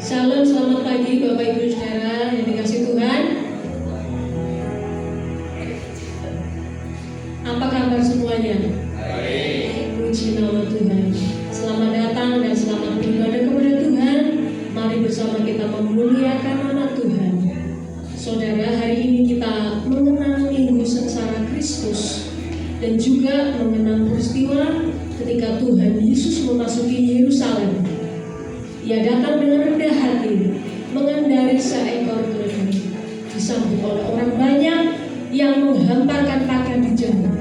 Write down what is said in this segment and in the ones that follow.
Shalom, selamat pagi Bapak Ibu Saudara yang dikasih Tuhan. Apa kabar semuanya? Baik. Puji nama Tuhan. Selamat datang dan selamat beribadah kepada Tuhan. Mari bersama kita memuliakan nama Tuhan. Saudara, hari ini kita mengenang Minggu Sengsara Kristus dan juga mengenang peristiwa ketika Tuhan Yesus memasuki Yerusalem. Ia datang dengan rendah hati, mengendarai seekor keledai, disambut oleh orang banyak yang menghamparkan pakaian di jalan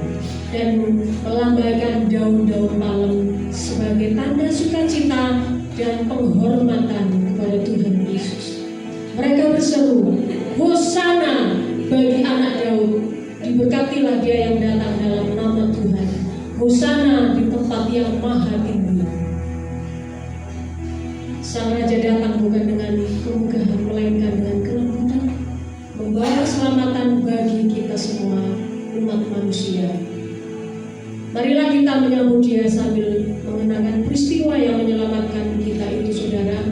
dan melambaikan daun-daun palem sebagai tanda sukacita dan penghormatan kepada Tuhan Yesus. Mereka berseru, "Hosana bagi anak Daud, diberkatilah dia yang datang dalam nama Tuhan. Hosana di tempat yang maha tinggi." Sang Raja datang bukan dengan kemegahan, melainkan dengan kelembutan, membawa keselamatan bagi kita semua umat manusia. Marilah kita menyambut Dia sambil mengenangkan peristiwa yang menyelamatkan kita itu, saudara.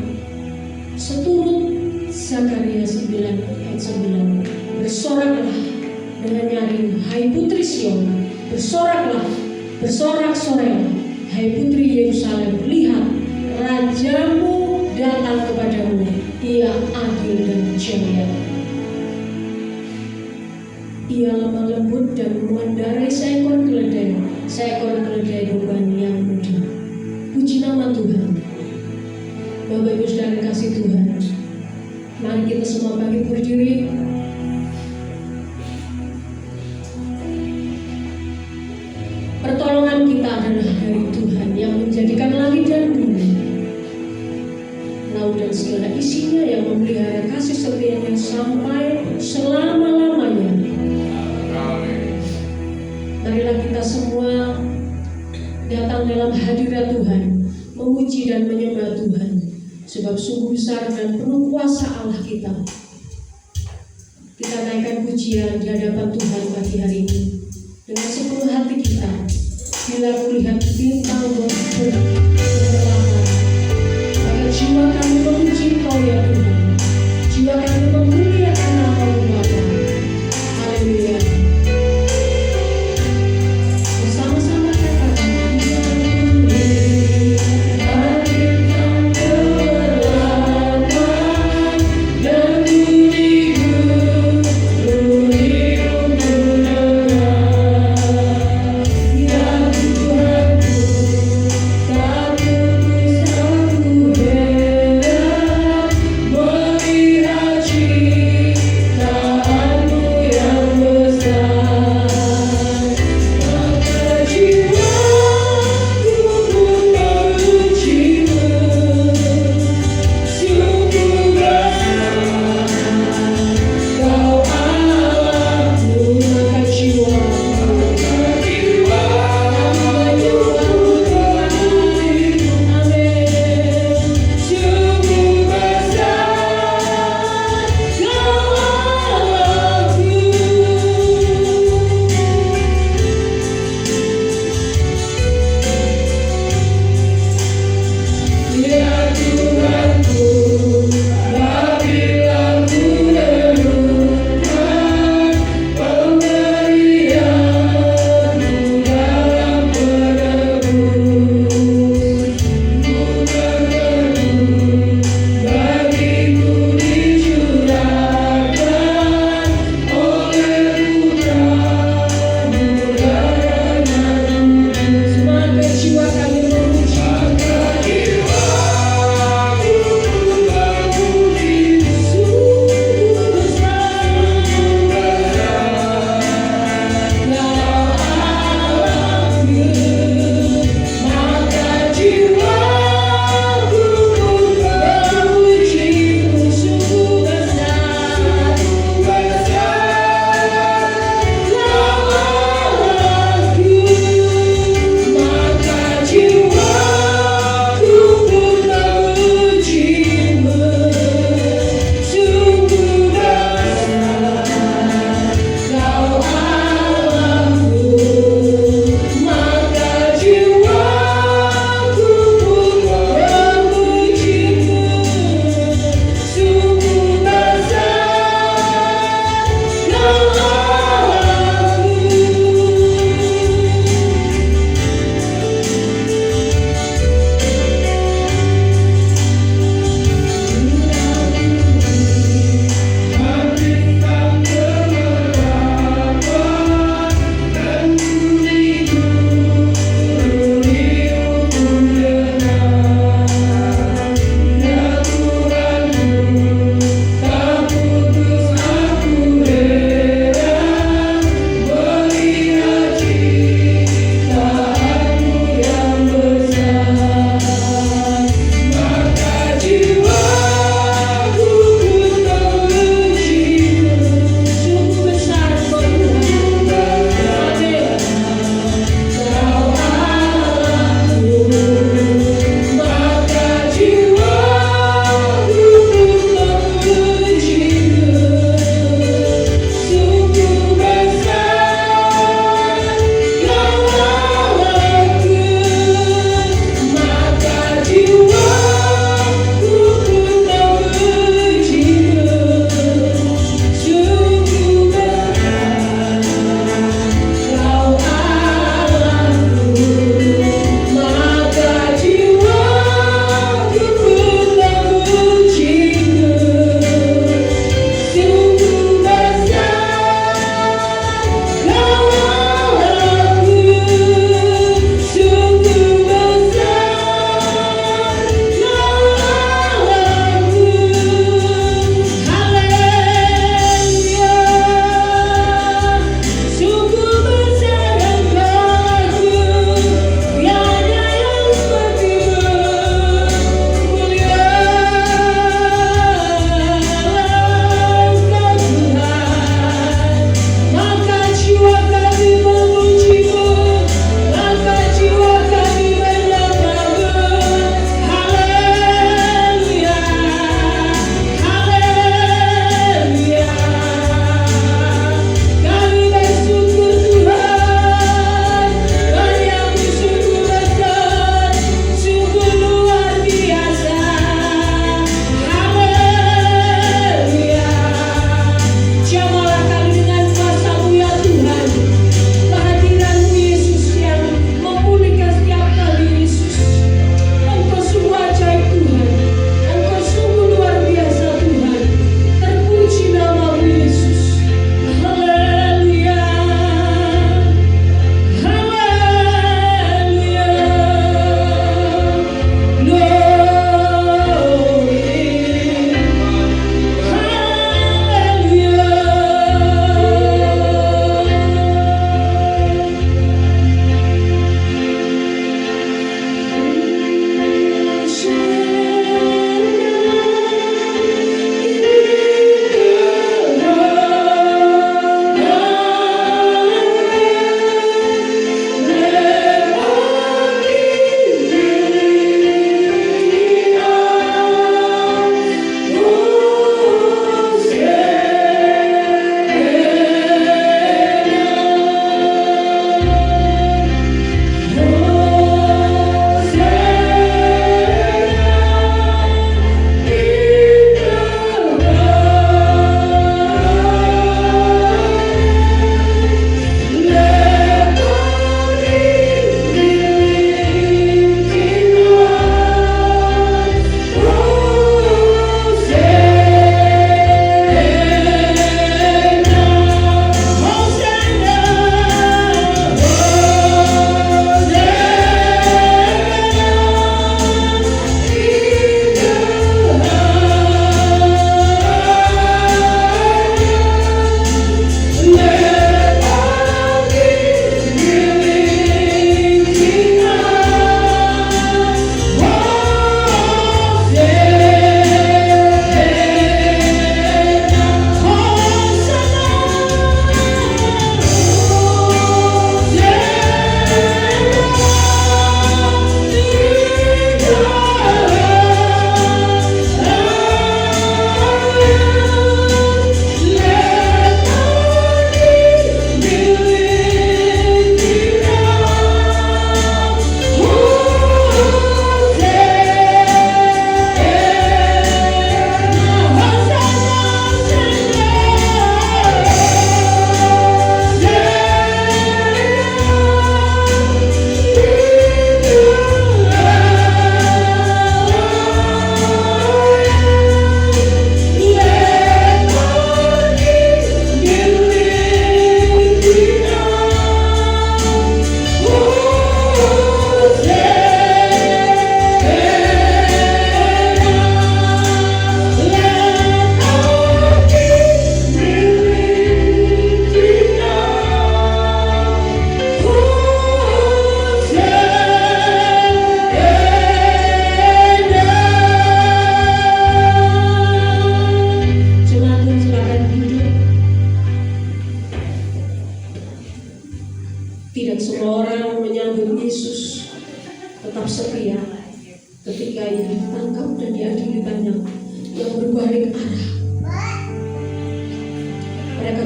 Seturut Zakaria 9 ayat 9, "Bersoraklah dengan nyaring, hai putri Sion, bersoraklah, bersorak-sorailah, hai putri Yerusalem, lihat, Rajamu datang kepadamu, ia adil dan jaya. Ia lemah lembut dan mengendarai seekor keledai beban yang mudah." Puji nama Tuhan. Bapak Ibu Saudara kasih Tuhan, mari kita semua bangkit berdiri. Pertolongan kita adalah dari Tuhan yang menjadikan langit dan bumi, laut dan segala isinya, yang memelihara kasih setianya sampai selama-lamanya. Marilah kita semua datang dalam hadirat Tuhan, memuji dan menyembah Tuhan, sebab sungguh besar dan penuh kuasa Allah kita. Kita naikkan pujian di hadapan Tuhan pagi hari ini dengan sepenuh hati kita. Bila kulihat bintang berterbangan, maka jiwa kami memuji Kau ya Tuhan. Jiwa kami memuliakan nama-Mu Bapa. Haleluya. Bersama-sama katakan, bintang berlawan dan bumi-bumi mendengar. Ya Tuhanku, kami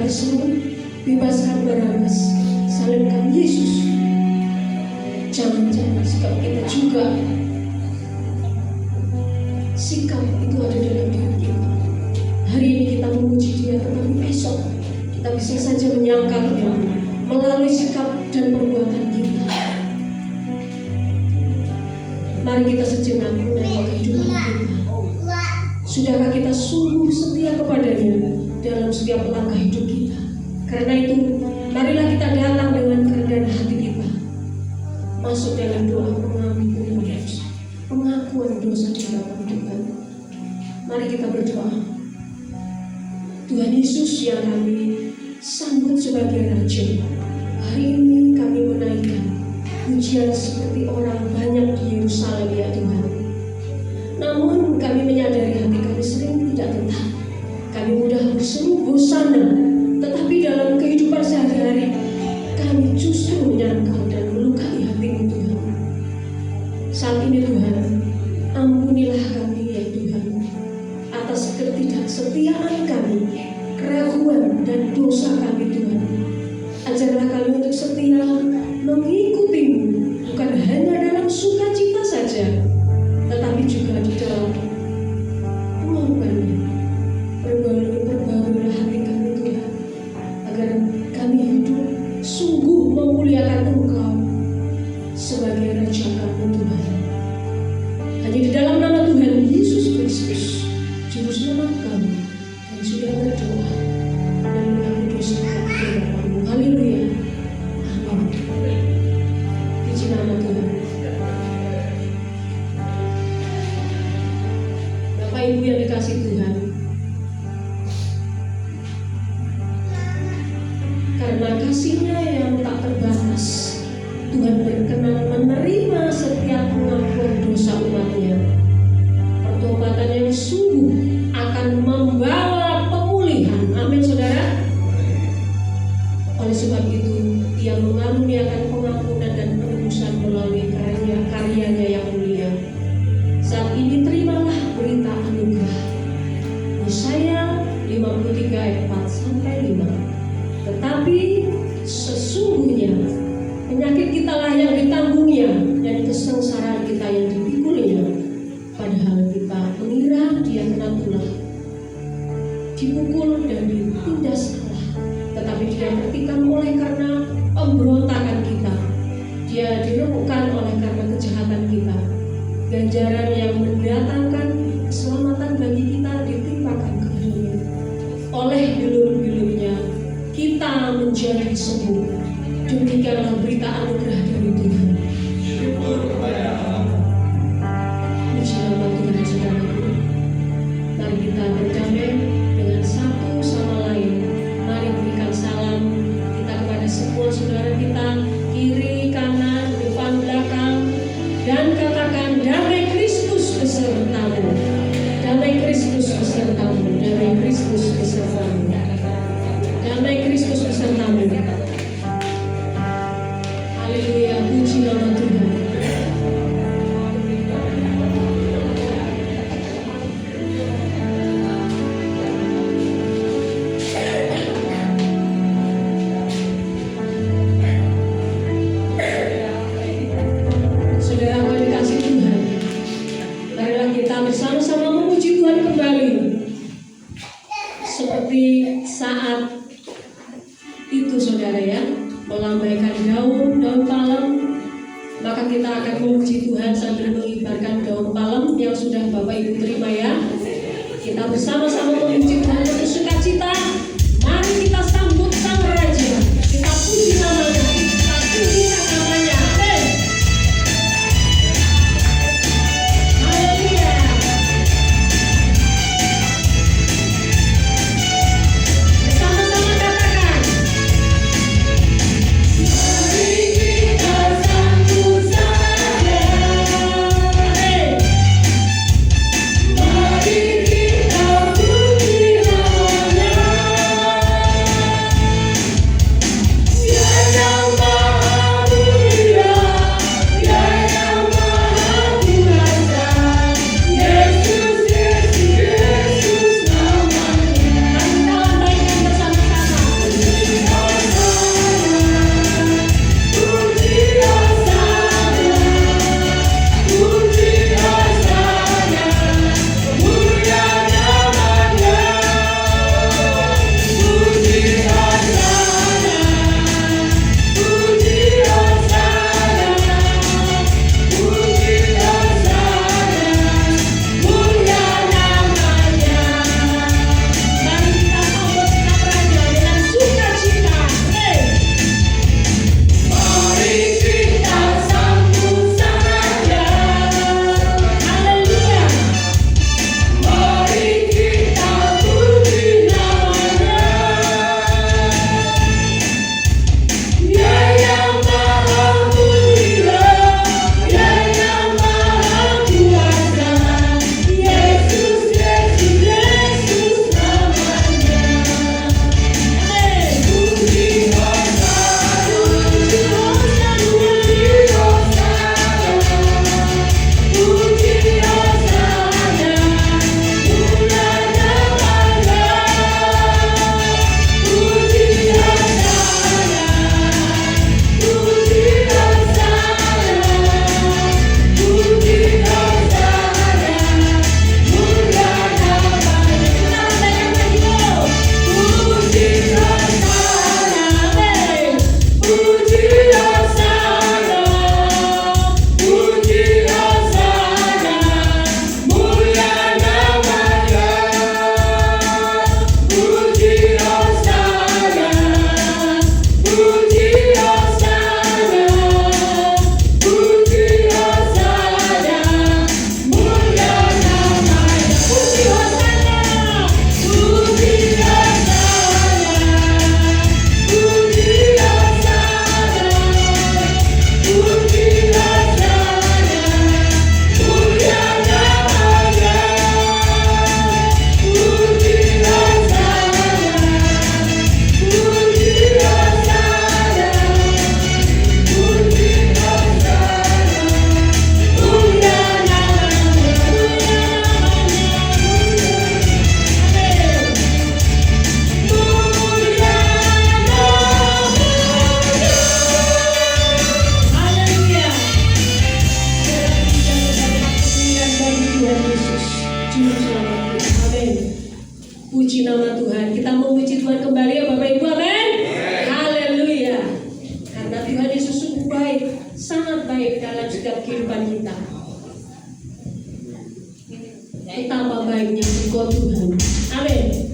berseru, bebaskan Barabas, salibkan Yesus. Jangan-jangan sikap kita juga, sikap itu ada dalam diri kita. Hari ini kita memuji Dia, tetapi besok kita bisa saja menyangkalnya melalui sikap dan perbuatan kita. Mari kita sejenak menengok kehidupan kita. Sudahkah kita sungguh setia kepadanya dalam setiap langkah hidup kita? Karena itu, marilah kita datang dengan kerendahan hati kita, masuk dalam doa pengampunan dosa, pengakuan dosa di hadapan Tuhan. Mari kita berdoa. Tuhan Yesus yang kami sambut sebagai Raja, hari ini kami menaikkan pujian seperti orang banyak di Yerusalem ya Tuhan. Namun kami menyadari hati kami sering tidak tetap. Kami mudah berseru hosana, tetapi dalam kehidupan sehari-hari kami justru menyangkal dan melukai hati-Mu Tuhan. Saat ini Tuhan, ampunilah kami ya Tuhan atas ketidaksetiaan kami, keraguan dan dosa kami Tuhan. Ajarlah kami untuk setia mengikuti-Mu, bukan hanya dalam sukacita saja, tetapi juga di dalam pengorbanan. Perbaulah hati kami Tuhan, agar kami hidup sungguh memuliakan Engkau sebagai Raja kami Tuhan. Hanya di dalam nama Tuhan Yesus Kristus, Juru Selamat kami, dan sudah berdoa dan mengaku dosa kami di hadapan-Mu. Haleluya. Amin. Puji nama Tuhan. Bapak Ibu yang dikasihi Tuhan, karena kasih-Nya yang tak terbatas, Tuhan berkenan menerima setiap pengakuan dosa umat-Nya. Pertobatan yang sungguh akan membawa pemulihan. Amin saudara. Oleh sebab itu, Dia mengaruniakan pengampunan dan penebusan melalui karya-Nya yang mulia. Saat ini terimalah berita anugerah. Yesaya 53 ayat 4-5. Tetapi sesungguhnya penyakit kita lah yang ditanggung-Nya dan kesengsaraan kita yang dipikul-Nya. Padahal kita mengira Dia kena tulah, dipukul dan ditindas Allah. Tetapi Dia tertikam oleh karena pemberontakan kita, Dia diremukkan oleh karena kejahatan kita. Ganjaran yang mendatangkan keselamatan bagi kita ditimpakan kepada-Nya. Oleh bilur-bilur-Nya kita menjadi sembuh. Demikianlah berita anugerah dari Tuhan. Syukur kepada Allah. Puji nama Tuhan saudaraku. Mari kita berdamai dengan satu sama lain. Mari berikan salam kita kepada semua saudara kita, kiri, kanan, depan, belakang, dan katakan damai Kristus besertamu. Damai Kristus besertamu. Damai Kristus besertamu. Damai Kristus besertamu. Haleluya, puji nama Tuhan. Saudara yang dikasihi Tuhan, marilah kita bersama-sama memuji Tuhan kembali. Seperti saat itu saudara ya, melambaikan daun palem, maka kita akan memuji Tuhan sambil mengibarkan daun palem yang sudah Bapak Ibu terima ya. Kita bersama-sama memuji Tuhan dengan sukacita. Mari kita sambut Sang Raja. Kita puji namanya, kita pujikan namanya. Amin. Haleluya. Bersama-sama katakan. Mari kita sambut Sang Raja. Amin. Mari kita puji namanya. Juru Selamat kita. Amin. Puji nama Tuhan. Kita memuji Tuhan kembali ya Bapak Ibu. Amin. Haleluya. Karena Tuhan Yesus sungguh baik, sangat baik dalam setiap kehidupan kita. Betapa baiknya Engkau Tuhan. Amin.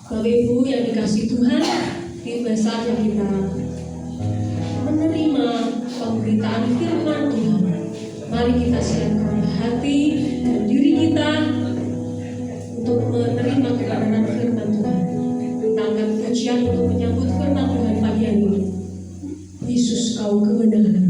Bapak Ibu yang dikasih Tuhan, tiba saatnya kita menerima pemberitaan firman Tuhan. Mari kita siapkan hati dan diri kita untuk menerima kebenaran firman Tuhan. Kita angkat pujian untuk menyambut firman Tuhan pagi hari ini. Yesus, kau kebenaran.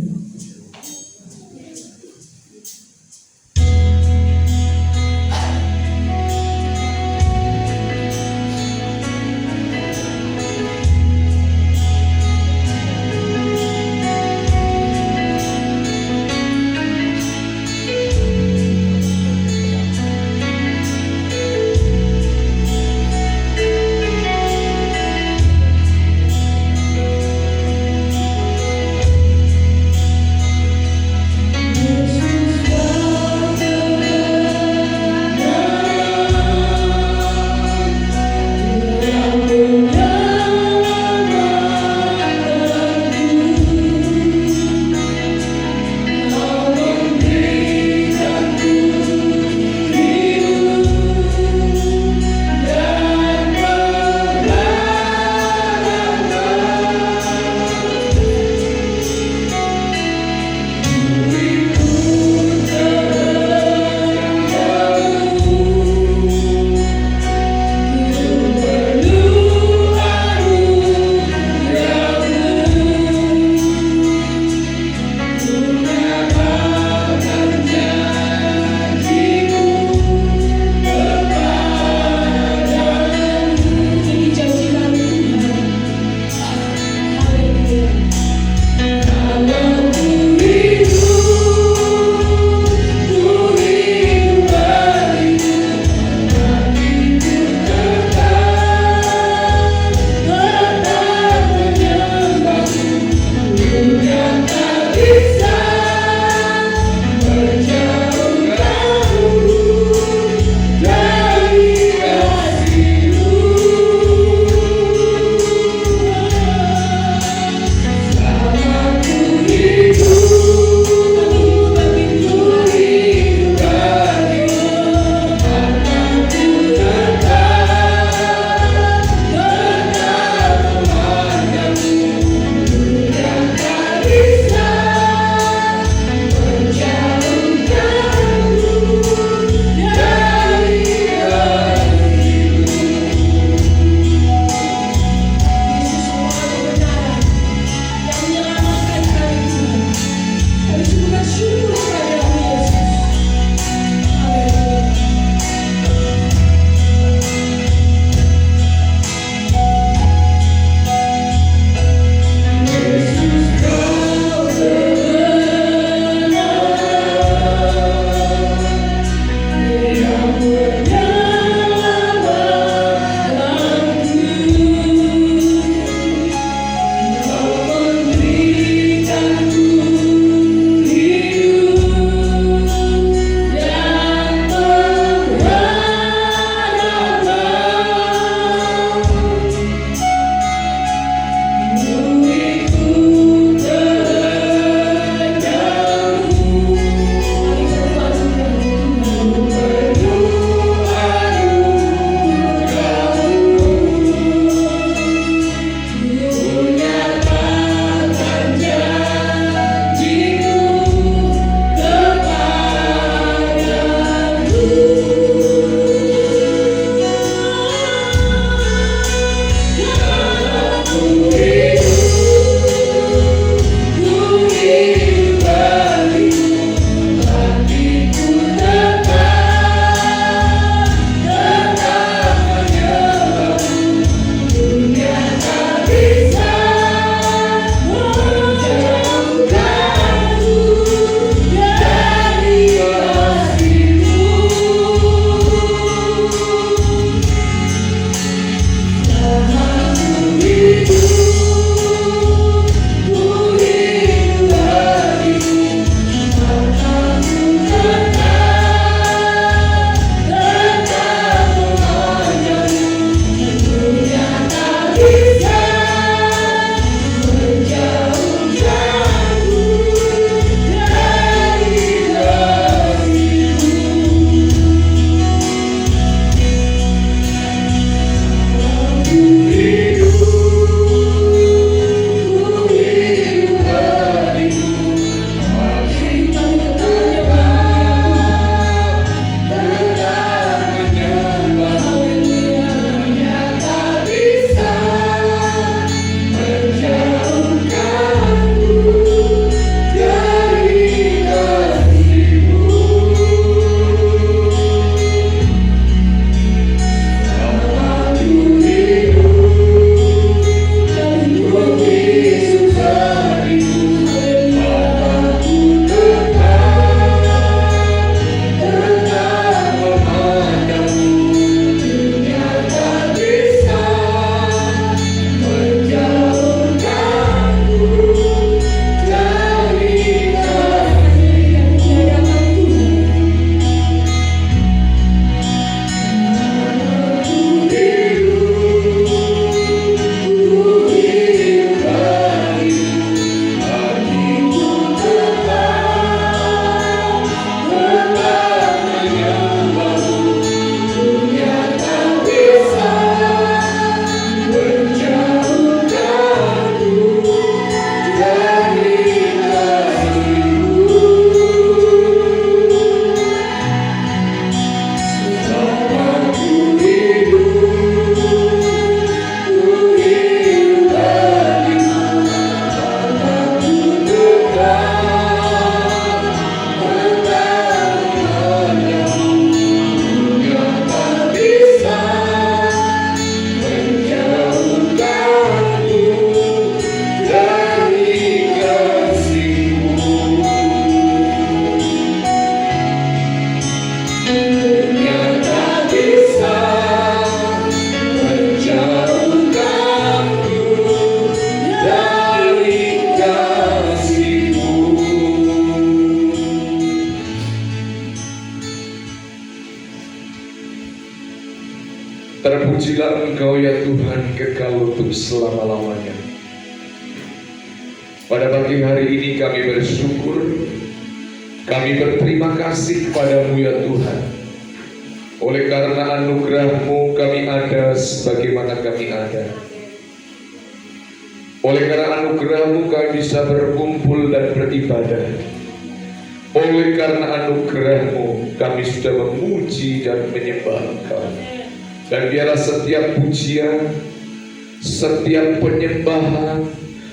Terpujilah Engkau ya Tuhan, kekal untuk selama-lamanya. Pada pagi hari ini kami bersyukur, kami berterima kasih kepadamu ya Tuhan. Oleh karena anugerah-Mu kami ada sebagaimana kami ada. Oleh karena anugerah-Mu kami bisa berkumpul dan beribadah. Oleh karena anugerah-Mu kami sudah memuji dan menyembah Engkau. Dan biarlah setiap pujian, setiap penyembahan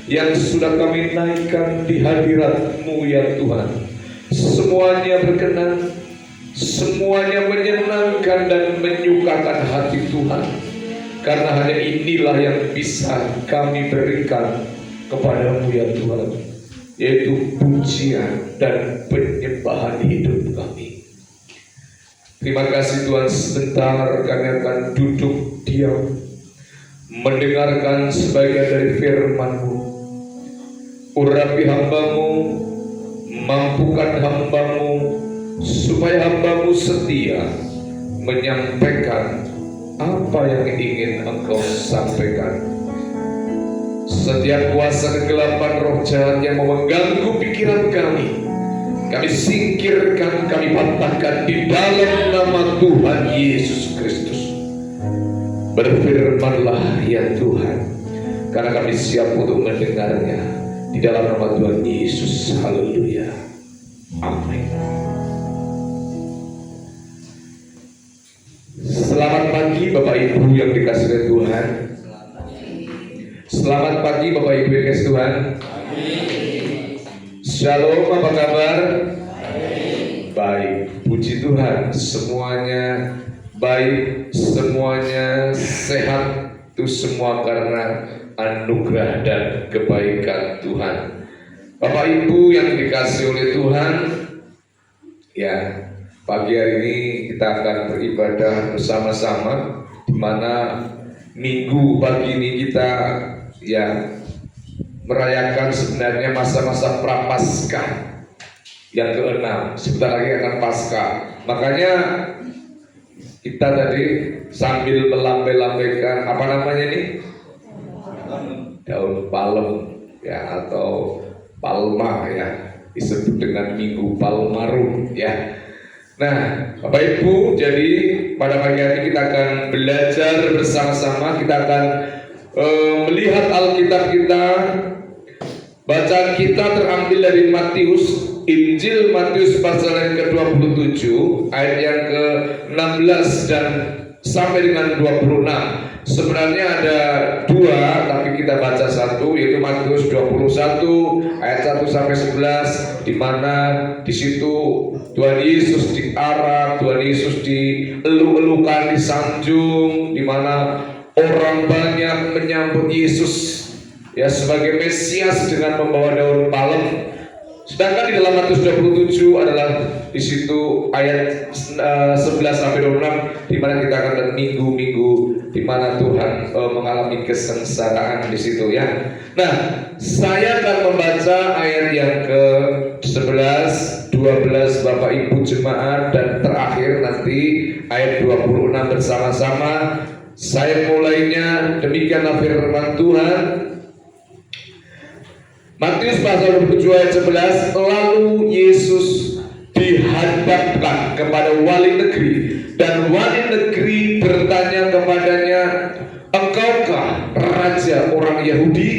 yang sudah kami naikkan di hadirat-Mu ya Tuhan, semuanya berkenan, semuanya menyenangkan dan menyukakan hati Tuhan. Karena hanya inilah yang bisa kami berikan kepada-Mu ya Tuhan, yaitu pujian dan penyembahan hidup kami. Terima kasih Tuhan, sebentar kami akan duduk diam mendengarkan sebagian dari firman-Mu. Urapi hamba-Mu, mampukan hamba-Mu, supaya hamba-Mu setia menyampaikan apa yang ingin Engkau sampaikan. Setiap kuasa kegelapan roh jahat yang mau mengganggu pikiran kami singkirkan, kami patahkan di dalam nama Tuhan Yesus Kristus. Berfirmanlah ya Tuhan, karena kami siap untuk mendengarnya di dalam nama Tuhan Yesus. Haleluya, amin. Selamat pagi Bapak Ibu yang dikasihi oleh Tuhan. Selamat pagi Bapak Ibu yang dikasihi Tuhan. Shalom, apa kabar? Baik, puji Tuhan, semuanya baik, semuanya sehat. Itu semua karena anugerah dan kebaikan Tuhan. Bapak Ibu yang dikasihi oleh Tuhan, ya, pagi hari ini kita akan beribadah bersama-sama, di mana minggu pagi ini kita ya merayakan sebenarnya masa-masa prapaskah yang ke-6. Sebentar lagi akan Paskah. Makanya kita tadi sambil melambai-lambaikan apa namanya ini? Daun palem ya, atau palma ya, disebut dengan Minggu Palmarum ya. Nah, Bapak Ibu, jadi pada pagi hari kita akan belajar bersama-sama. Kita akan melihat Alkitab kita. Bacaan kita terambil dari Matius, Injil Matius pasal yang ke-27 ayat yang ke-16 dan sampai dengan 26. Sebenarnya ada dua, tapi kita baca satu, yaitu Matius 21 ayat 1 sampai 11, di mana di situ Tuhan Yesus diarak, Tuhan Yesus dielu-elukan, disanjung, di mana orang banyak menyambut Yesus ya sebagai Mesias dengan membawa daun palem. Sedangkan di dalam Matius 27 adalah di situ ayat 11 sampai 26, di mana kita akan lihat minggu-minggu di mana Tuhan mengalami kesengsaraan di situ ya. Nah, saya akan membaca ayat yang ke-11, 12 Bapak Ibu jemaat, dan terakhir nanti ayat 26 bersama-sama. Saya mulainya, demikianlah firman Tuhan. Matius pasal 27 ayat 11, lalu Yesus dihadapkan kepada wali negeri, dan wali negeri bertanya kepadanya, engkaukah raja orang Yahudi?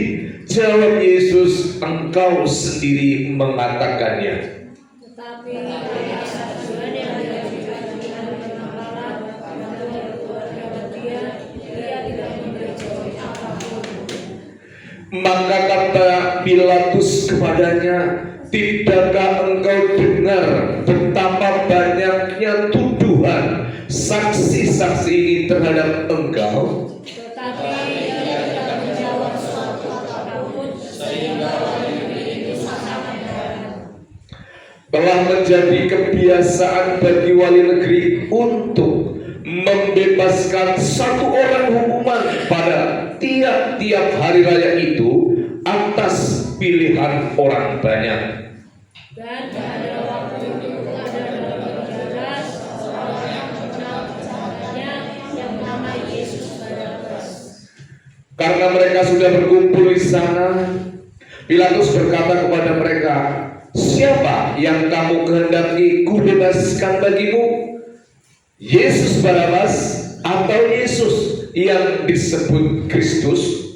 Jawab Yesus, engkau sendiri mengatakannya. Maka kata Pilatus kepadanya, tidakkah engkau dengar betapa banyaknya tuduhan saksi-saksi ini terhadap engkau? Tetapi ia tidak menjawab suatu apapun, sehingga wali negeri itu sangat heran. Telah menjadi kebiasaan bagi wali negeri untuk membebaskan satu orang hukuman pada tiap-tiap hari raya itu atas pilihan orang banyak. Dan pada waktu itu ada dalam penjara seorang yang kenal saudaranya yang bernama Yesus. Karena mereka sudah berkumpul di sana, Pilatus berkata kepada mereka, "Siapa yang kamu kehendaki kubebaskan bagimu? Yesus Barabas atau Yesus yang disebut Kristus?"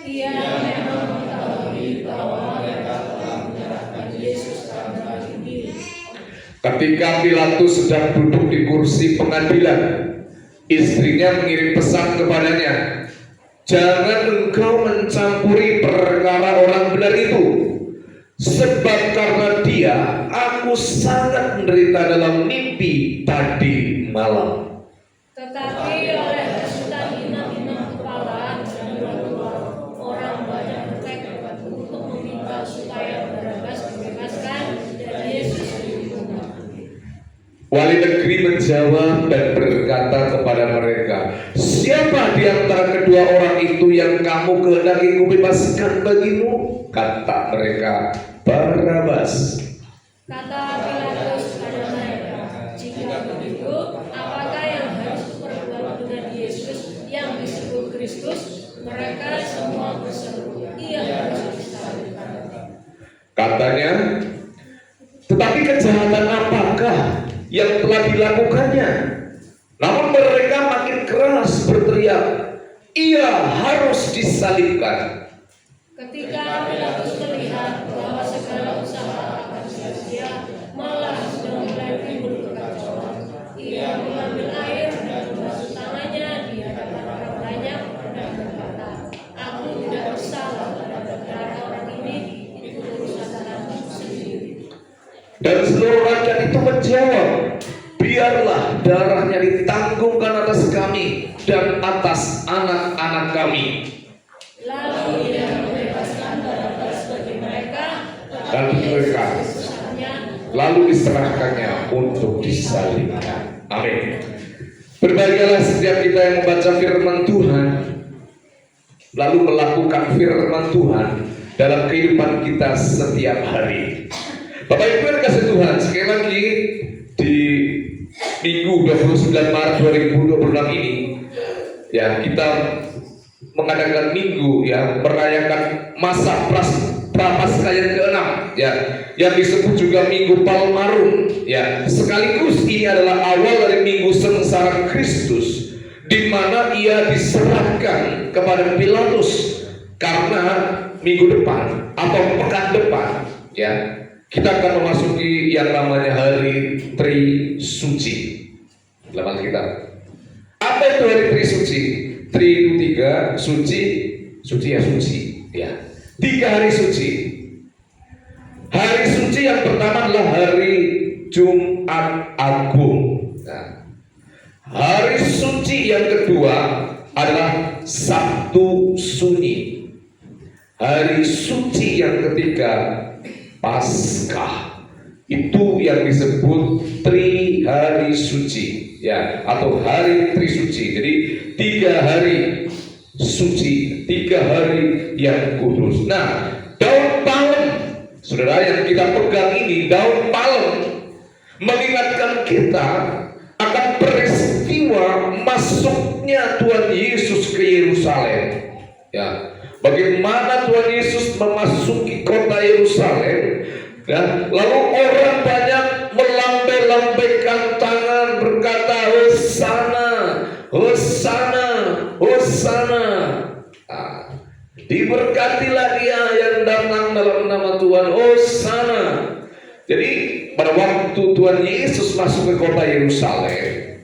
Ia memang mengetahui bahwa mereka telah menyerahkan Yesus karena diri. Ketika Pilatus sedang duduk di kursi pengadilan, istrinya mengirim pesan kepadanya, "Jangan engkau mencampuri perkara orang benar itu, sebab karena dia aku sangat menderita dalam mimpi tadi malam." Tetapi oleh hasutan imam-imam kepala dan dua orang banyak bertekad untuk meminta supaya Barabas dibebaskan dan Yesus dihukum. Wali negeri menjawab dan berkata kepada mereka, "Siapa di antara kedua orang itu yang kamu kehendaki kubebaskan bagimu?" Kata mereka, "Barabas." Kata Pilatus pada mereka, "Jika begitu, apakah yang harus kuperbuat dengan Yesus yang disebut Kristus?" Mereka semua berseru, "Ia harus disalibkan." Katanya, "Tetapi kejahatan apakah yang telah dilakukannya?" Namun mereka makin keras berteriak, "Ia harus disalibkan." Ketika Pilatus melihat bahwa segala usaha akan sia-sia, malah sudah mulai timbul kekacauan, ia mengambil air dan membasuh tangannya di hadapan orang banyak dan berkata, "Aku tidak bersalah terhadap darah orang ini, itu urusan tanganku sendiri." Dan seluruh rakyat itu menjawab, "Biarlah darahnya ditanggungkan atas kami dan atas anak-anak kami." Lalu ia membebaskan Barabas bagi mereka, Dan mereka lalu diserahkannya untuk disalibkan. Amin. Berbahagialah setiap kita yang membaca firman Tuhan, lalu melakukan firman Tuhan dalam kehidupan kita setiap hari. Bapak Ibu yang kasih Tuhan, sekali lagi di Minggu 29 Maret 2026 ini, ya, kita mengadakan minggu, ya, merayakan masa Prapaskah yang ke-6, ya, yang disebut juga Minggu Palmarum, ya. Sekaligus ini adalah awal dari Minggu Sengsara Kristus, di mana ia diserahkan kepada Pilatus, karena minggu depan atau pekan depan, ya, kita akan memasuki yang namanya hari Trisuci dalam Alkitab. Apa itu hari Trisuci? Tri itu 3, suci, suci ya suci, ya. 3 hari suci. Hari suci yang pertama adalah hari Jumat Agung. Nah, hari suci yang kedua adalah Sabtu Sunyi. Hari suci yang ketiga Paskah. Itu yang disebut Tri Hari Suci, ya, atau hari Trisuci. Jadi 3 hari suci, 3 hari yang kudus. Nah, daun palem, saudara, yang kita pegang ini, daun palem mengingatkan kita akan peristiwa masuknya Tuhan Yesus ke Yerusalem. Ya, bagaimana Tuhan Yesus memasuki kota Yerusalem, ya, lalu orang banyak melambai-lambaikan tangan berkata, "Hosana, Hosana, Hosana." Diberkatilah dia yang datang dalam nama Tuhan, Hosana. Jadi pada waktu Tuhan Yesus masuk ke kota Yerusalem,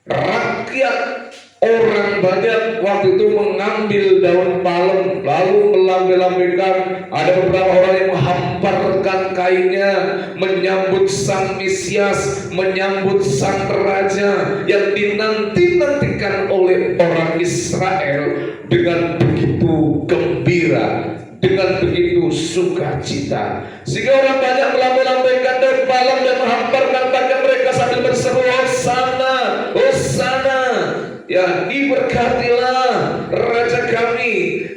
rakyat, orang banyak waktu itu mengambil daun palem lalu melambai-lambaikan. Ada beberapa orang yang menghamparkan kainnya menyambut sang Mesias, menyambut sang Raja yang dinanti-nantikan oleh orang Israel dengan begitu gembira, dengan begitu sukacita, sehingga orang banyak melambai-lambaikan daun palem dan menghamparkan tangan mereka sambil berseru, "Hosana, Hosana." Ya, diberkatilah Raja kami.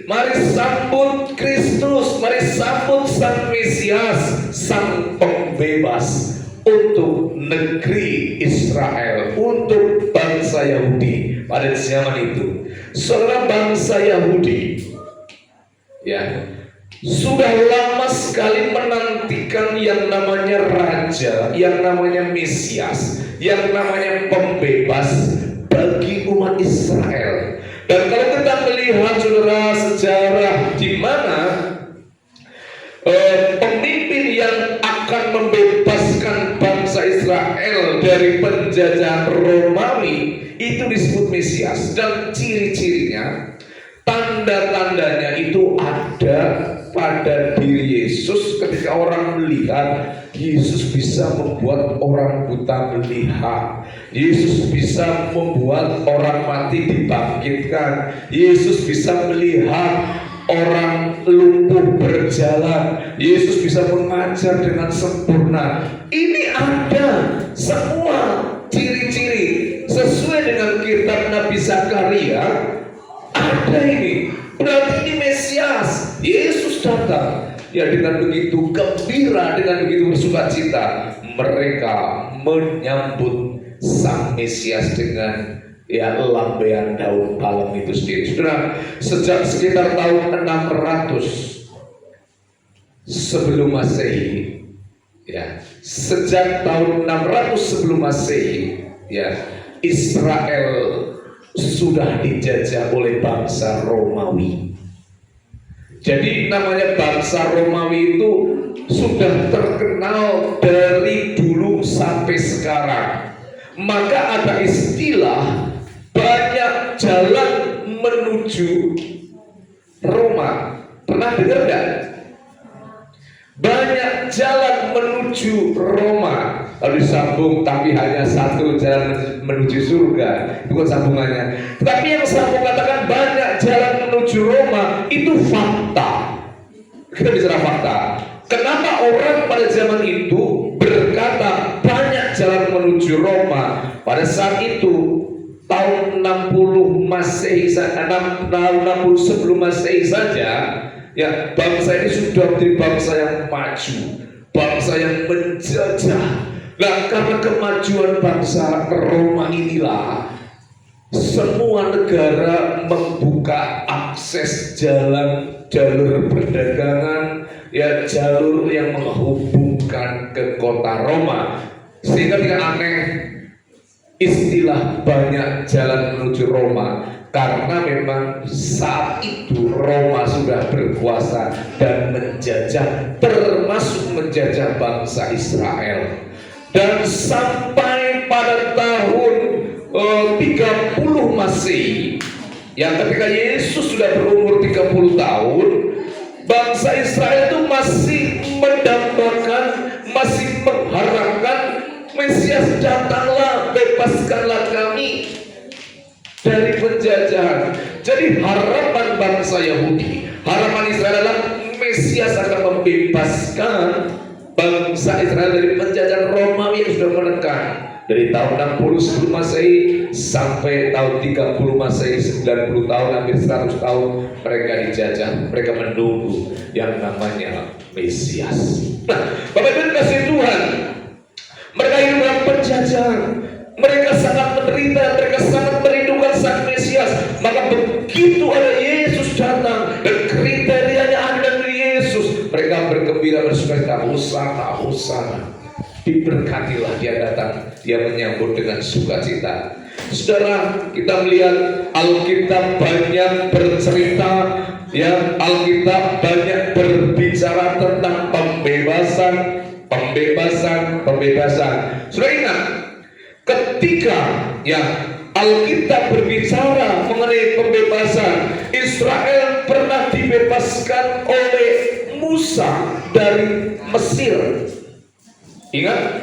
Mari sambut Kristus, mari sambut sang Mesias, sang pembebas untuk negeri Israel, untuk bangsa Yahudi pada zaman itu. Saudara, bangsa Yahudi ya sudah lama sekali menantikan yang namanya raja, yang namanya Mesias, yang namanya pembebas bagi umat Israel. Dan kalau kita melihat saudara sejarah di mana pemimpin yang akan membebaskan bangsa Israel dari penjajahan Romawi itu disebut Mesias, dan ciri-cirinya, tanda-tandanya itu ada pada diri Yesus. Ketika orang melihat, Yesus bisa membuat orang buta melihat, Yesus bisa membuat orang mati dibangkitkan, Yesus bisa melihat orang lumpuh berjalan, Yesus bisa mengajar dengan sempurna. Ini ada semua ciri-ciri sesuai dengan kitab Nabi Zakaria. Ada ini, berarti ini Mesias. Yesus datang. Ya, dengan begitu gembira, dengan begitu bersukacita, mereka menyambut Sang Mesias dengan ya lambaian daun palem itu sendiri. Sudah sejak sekitar tahun 600 sebelum Masehi, ya, sejak tahun 600 sebelum Masehi, ya, Israel sudah dijajah oleh bangsa Romawi. Jadi namanya bangsa Romawi itu sudah terkenal dari dulu sampai sekarang. Maka ada istilah banyak jalan menuju Roma. Pernah dengar enggak? Banyak jalan menuju Roma. Lalu disambung, tapi hanya satu jalan menuju surga. Bukan sambungannya. Tapi yang sambung katakan banyak jalan menuju Roma, itu fakta. Kita bicara fakta. Kenapa orang pada zaman itu berkata banyak jalan menuju Roma? Pada saat itu tahun 60 Masehi, 60 sebelum Masehi saja, ya, bangsa ini sudah menjadi bangsa yang maju, bangsa yang menjajah. Nah, karena kemajuan bangsa Roma inilah semua negara membuka akses jalur perdagangan, ya, jalur yang menghubungkan ke kota Roma. Sehingga tidak aneh istilah banyak jalan menuju Roma, karena memang saat itu Roma sudah berkuasa dan menjajah, termasuk menjajah bangsa Israel. Dan sampai pada tahun 30 Masehi, yang ketika Yesus sudah berumur 30 tahun, bangsa Israel itu masih mendambakan, masih mengharapkan Mesias datanglah, bebaskanlah kami dari penjajahan. Jadi harapan bangsa Yahudi, harapan Israel adalah Mesias akan membebaskan bangsa Israel dari penjajahan Romawi yang sudah menekan. Dari tahun 60 sebelum Masehi sampai tahun 30 Masehi, 90 tahun, hampir 100 tahun mereka dijajah. Mereka menunggu yang namanya Mesias. Nah, Bapak Ibu kasih Tuhan, mereka hidup dalam penjajahan, mereka sangat menderita, mereka sangat merindukan Sang Mesias. Maka begitu ada Yesus datang dan kriterianya ada dari Yesus, mereka bergembira, bersukacita, Hosana, Hosana. Diberkatilah dia datang, dia menyambut dengan sukacita. Saudara, kita melihat Alkitab banyak bercerita, ya, Alkitab banyak berbicara tentang pembebasan. Sudah ingat, ketika ya Alkitab berbicara mengenai pembebasan, Israel pernah dibebaskan oleh Musa dari Mesir. Ingat?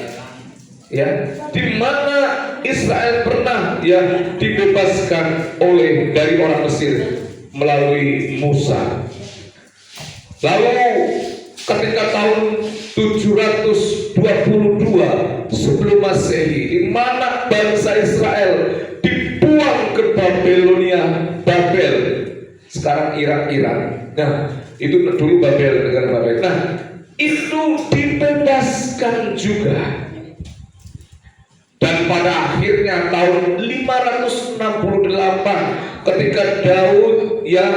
Ya, di mana Israel pernah ya dibebaskan dari orang Mesir melalui Musa. Lalu ketika tahun 722 sebelum Masehi, di mana bangsa Israel dibuang ke Babelonia, Babel, sekarang Iran. Nah, itu dulu Babel, negara Babel. Nah, itu dibebaskan juga. Dan pada akhirnya tahun 568 ketika Daud yang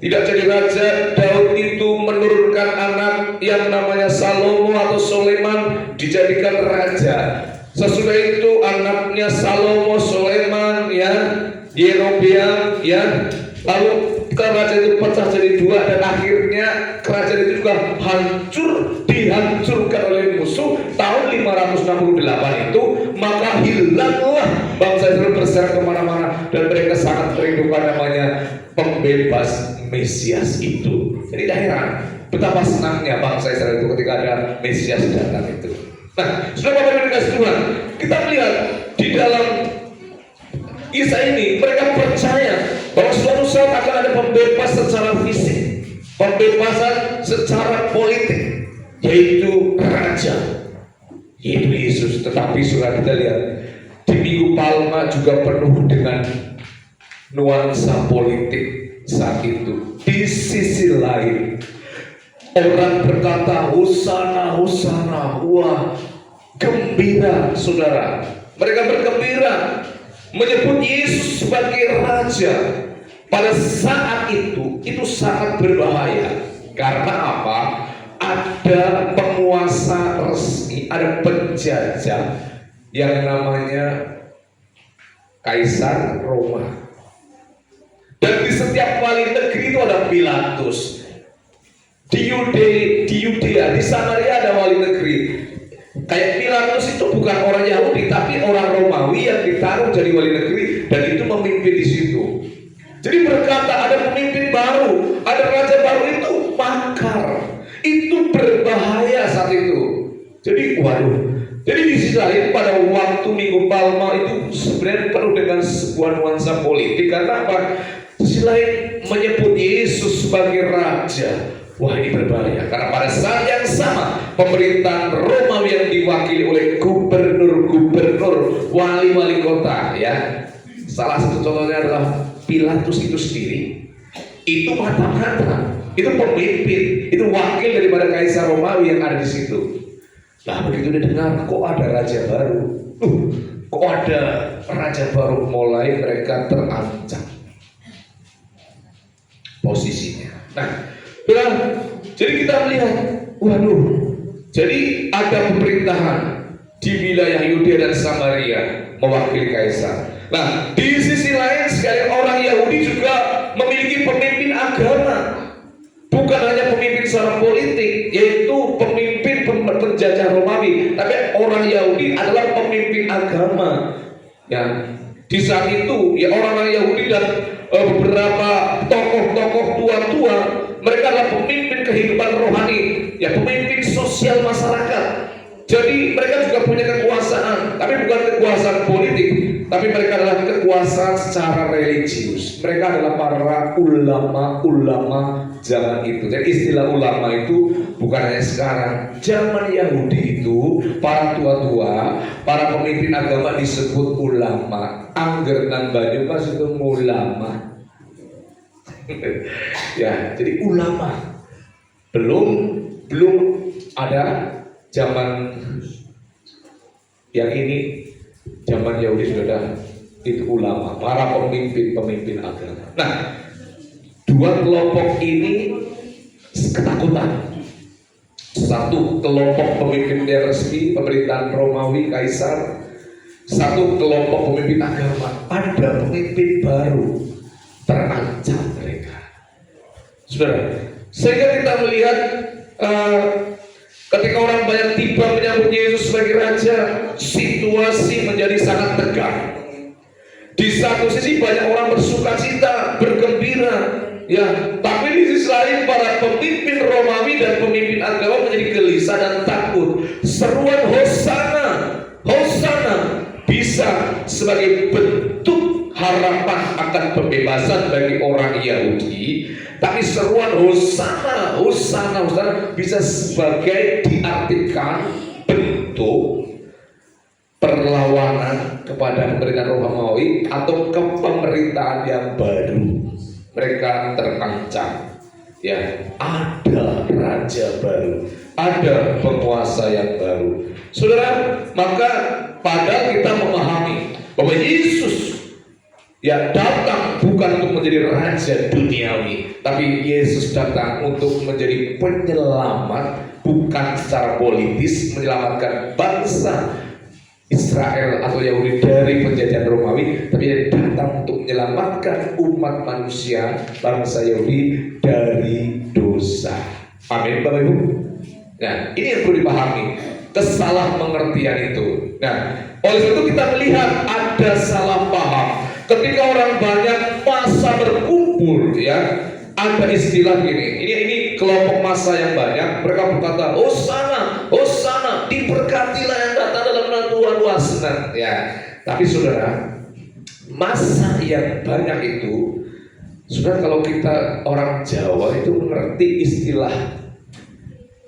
tidak jadi raja, Daud itu menurunkan anak yang namanya Salomo atau Soleman dijadikan raja. Sesudah itu anaknya Salomo, Soleman, ya, Yerobeam, ya, lalu kerajaan itu pecah jadi dua dan akhirnya kerajaan itu juga dihancurkan oleh musuh tahun 568 itu. Maka hilanglah bangsa Israel berseret kemana-mana dan mereka sangat merindukan namanya pembebas Mesias itu. Jadi tidak heran betapa senangnya bangsa Israel itu ketika ada Mesias datang itu. Nah, sudah Bapak Ibu dikasih Tuhan, kita melihat di dalam kisah ini mereka percaya bahwa suatu saat akan ada pembebas secara fisik, pembebasan secara politik, yaitu raja, yaitu Yesus. Tetapi sudah kita lihat di Minggu Palma juga penuh dengan nuansa politik saat itu. Di sisi lain orang berkata Hosana, Hosana, wah gembira saudara. Mereka bergembira menyebut Yesus sebagai raja. Pada saat itu sangat berbahaya. Karena apa? Ada penguasa resmi, ada penjajah yang namanya Kaisar Roma. Dan di setiap wali negeri itu ada Pilatus. Di Yudea, di Samaria ada wali negeri. Kayak Pilatus itu bukan orang Yahudi, tapi orang Romawi yang ditaruh jadi wali negeri dan itu memimpin di situ. Jadi berkata ada pemimpin baru, ada raja baru, itu makar. Itu berbahaya saat itu. Jadi waduh. Jadi di sisi lain pada waktu Minggu Palma itu sebenarnya penuh dengan sebuah nuansa politik. Karena apa? Di sisi lain menyebut Yesus sebagai raja. Wah, ini berbahaya. Karena pada saat yang sama pemerintahan Romawi yang diwakili oleh gubernur-gubernur, wali-wali kota, ya. Salah satu contohnya adalah Pilatus itu sendiri. Itu mata-mata, itu pemimpin, itu wakil daripada Kaisar Romawi yang ada di situ. Nah, begitu dia dengar kok ada raja baru, kok ada raja baru, mulai mereka terancam posisinya. Nah, jadi kita melihat, waduh, jadi ada pemerintahan di wilayah Yudea dan Samaria mewakili Kaisar. Nah, di sisi lain sekalian orang Yahudi juga memiliki pemimpin agama. Bukan hanya pemimpin secara politik, yaitu pemimpin penjajah Romawi, tapi orang Yahudi adalah pemimpin agama. Ya, di saat itu ya orang-orang Yahudi dan beberapa tokoh-tokoh tua-tua, mereka adalah pemimpin kehidupan rohani, ya pemimpin sosial masyarakat. Jadi mereka juga punya kekuasaan, tapi bukan kekuasaan politik, tapi mereka adalah kekuasaan secara religius. Mereka adalah para ulama-ulama zaman itu. Jadi istilah ulama itu bukan hanya sekarang. Zaman Yahudi itu para tua-tua, para pemimpin agama disebut ulama. Angger nan banyu pas itu ulama. Ya, jadi ulama. Belum ada zaman yang ini, zaman Yahudi sudah ada itu ulama, para pemimpin agama. Nah, dua kelompok ini ketakutan. Satu kelompok pemimpin yang resmi pemerintahan Romawi Kaisar, satu kelompok pemimpin agama. Ada pemimpin baru, terancam mereka. Saudara, sehingga kita melihat ketika orang banyak tiba menyambut Yesus sebagai raja, situasi menjadi sangat tegang. Di satu sisi banyak orang bersukacita, bergembira, ya, tapi di sisi lain para pemimpin Romawi dan pemimpin agama menjadi gelisah dan takut. Seruan Hosana, Hosana bisa sebagai bentuk harapan akan pembebasan bagi orang Yahudi. Tapi seruan Hosana, Hosana, Hosana bisa sebagai diartikan bentuk perlawanan kepada pemerintahan Romawi atau kepemerintahan yang baru. Mereka terancam, ya, ada raja baru, ada penguasa yang baru. Saudara, maka padahal kita memahami bahwa Yesus Ya, datang bukan untuk menjadi raja duniawi, tapi Yesus datang untuk menjadi penyelamat, bukan secara politis menyelamatkan bangsa Israel atau Yahudi dari penjajahan Romawi, tapi dia datang untuk menyelamatkan umat manusia bangsa Yahudi dari dosa. Amin, Bapak Ibu. Nah, ini yang perlu dipahami, kesalahpengertian itu. Nah, oleh sebab itu kita melihat ada salah paham ketika orang banyak masa berkumpul, ya. Ada istilah gini, ini kelompok massa yang banyak, mereka berkata, Hosana, Hosana, diberkatilah yang datang dalam nama Tuhan, wah senang, ya. Tapi saudara, massa yang banyak itu, saudara, kalau kita orang Jawa itu mengerti istilah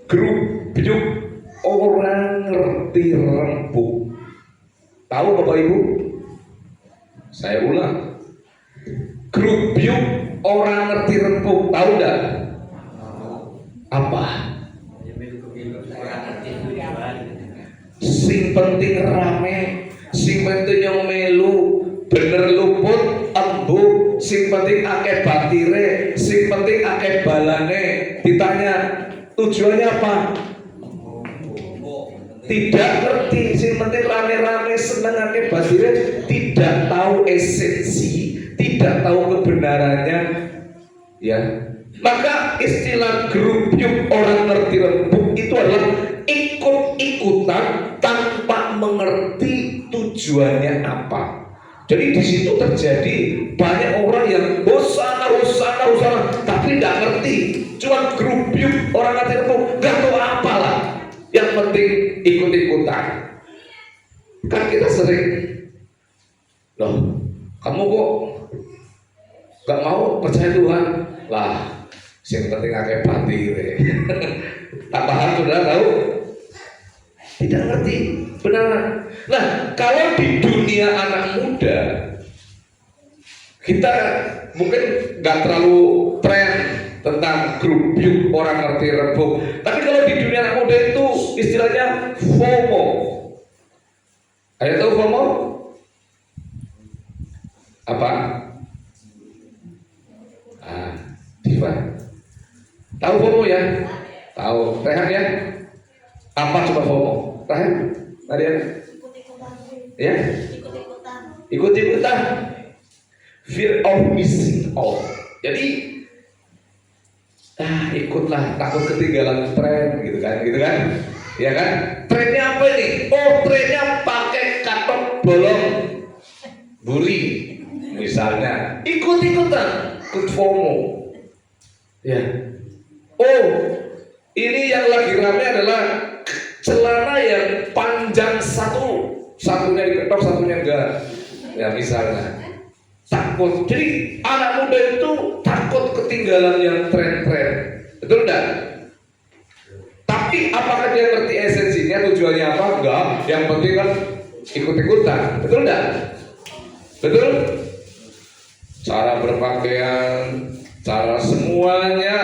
grup biuk, orang ngerti rempuk. Tahu Bapak Ibu? Saya ulang, grup biuk, orang ngerti rempuk. Tahu enggak? Apa? Sing penting rame, sing penting yang melu, bener luput, embuk, sing penting akeh batire, sing penting akeh balane. Ditanya tujuannya apa? Tidak ngerti, sing penting rame-rame, seneng akeh batire, tidak tahu esensi, tidak tahu kebenarannya, ya. Maka istilah grup yuk orang ngerti rempuk itu adalah ikut-ikutan tanpa mengerti tujuannya apa. Jadi di situ terjadi banyak orang yang hosana, tapi tidak ngerti. Cuma grup yuk orang ngerti rempuk, nggak tahu apalah. Yang penting ikut-ikutan. Kan kita sering, loh, kamu kok gak mau percaya Tuhan? Lah, yang penting akeh batire. Tak paham, saudara tahu? Tidak ngerti benar. Nah, kalau di dunia anak muda, kita mungkin gak terlalu tren tentang grup yuk orang ngerti rempuk. Tapi kalau di dunia anak muda itu istilahnya FOMO. Ada tahu FOMO? Apa? Diva, tahu FOMO ya? Tahu. Rehan ya? Apa coba FOMO? Rehan? Tadi ya? Ya? Ikut-ikutan. Fear of missing out. Jadi ikutlah, takut ketinggalan tren, gitu kan? Ya kan? Trennya apa ini? Oh, trennya pakai katok bolong buri, misalnya. Ikut-ikutan, ikut FOMO. Ya. Oh, ini yang lagi ramai adalah celana yang panjang satunya diketok, satunya enggak. Ya, misalnya. Takut. Jadi anak muda itu takut ketinggalan yang tren-tren. Betul enggak? Tapi apakah dia ngerti esensinya, tujuannya apa? Enggak. Yang penting kan ikut-ikutan. Betul enggak? Betul? Cara berpakaian, cara semuanya,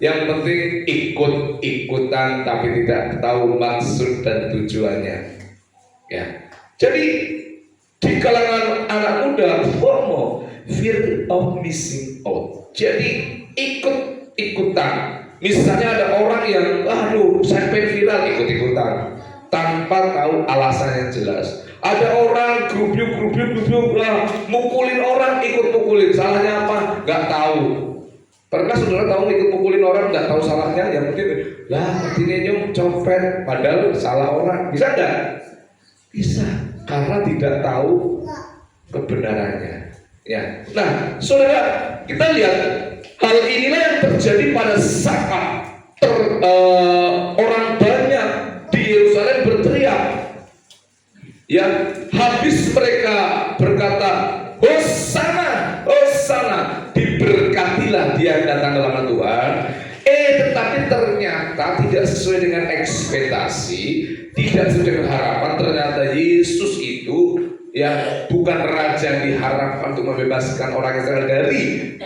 yang penting ikut-ikutan tapi tidak tahu maksud dan tujuannya. Ya. Jadi di kalangan anak muda, FOMO, fear of missing out. Jadi ikut-ikutan. Misalnya ada orang yang, saya pengen viral, ikut-ikutan tanpa tahu alasan yang jelas. Ada orang grup lah, mukulin orang, ikut mukulin. Salahnya apa? Gak tahu. Pernah saudara tahu ikut mukulin orang, gak tahu salahnya? Yang penting, artinya nyong copet, padahal salah orang. Bisa gak? Bisa. Karena tidak tahu kebenarannya. Ya. Nah, saudara, kita lihat hal inilah yang terjadi pada saat orang banyak di Yerusalem berteriak. Ya, habis mereka berkata, Hosana, Hosana, diberkatilah dia yang datang dalam nama Tuhan. Tetapi ternyata tidak sesuai dengan ekspektasi, tidak sesuai dengan harapan. Ternyata Yesus itu yang bukan raja yang diharapkan untuk membebaskan orang Israel dari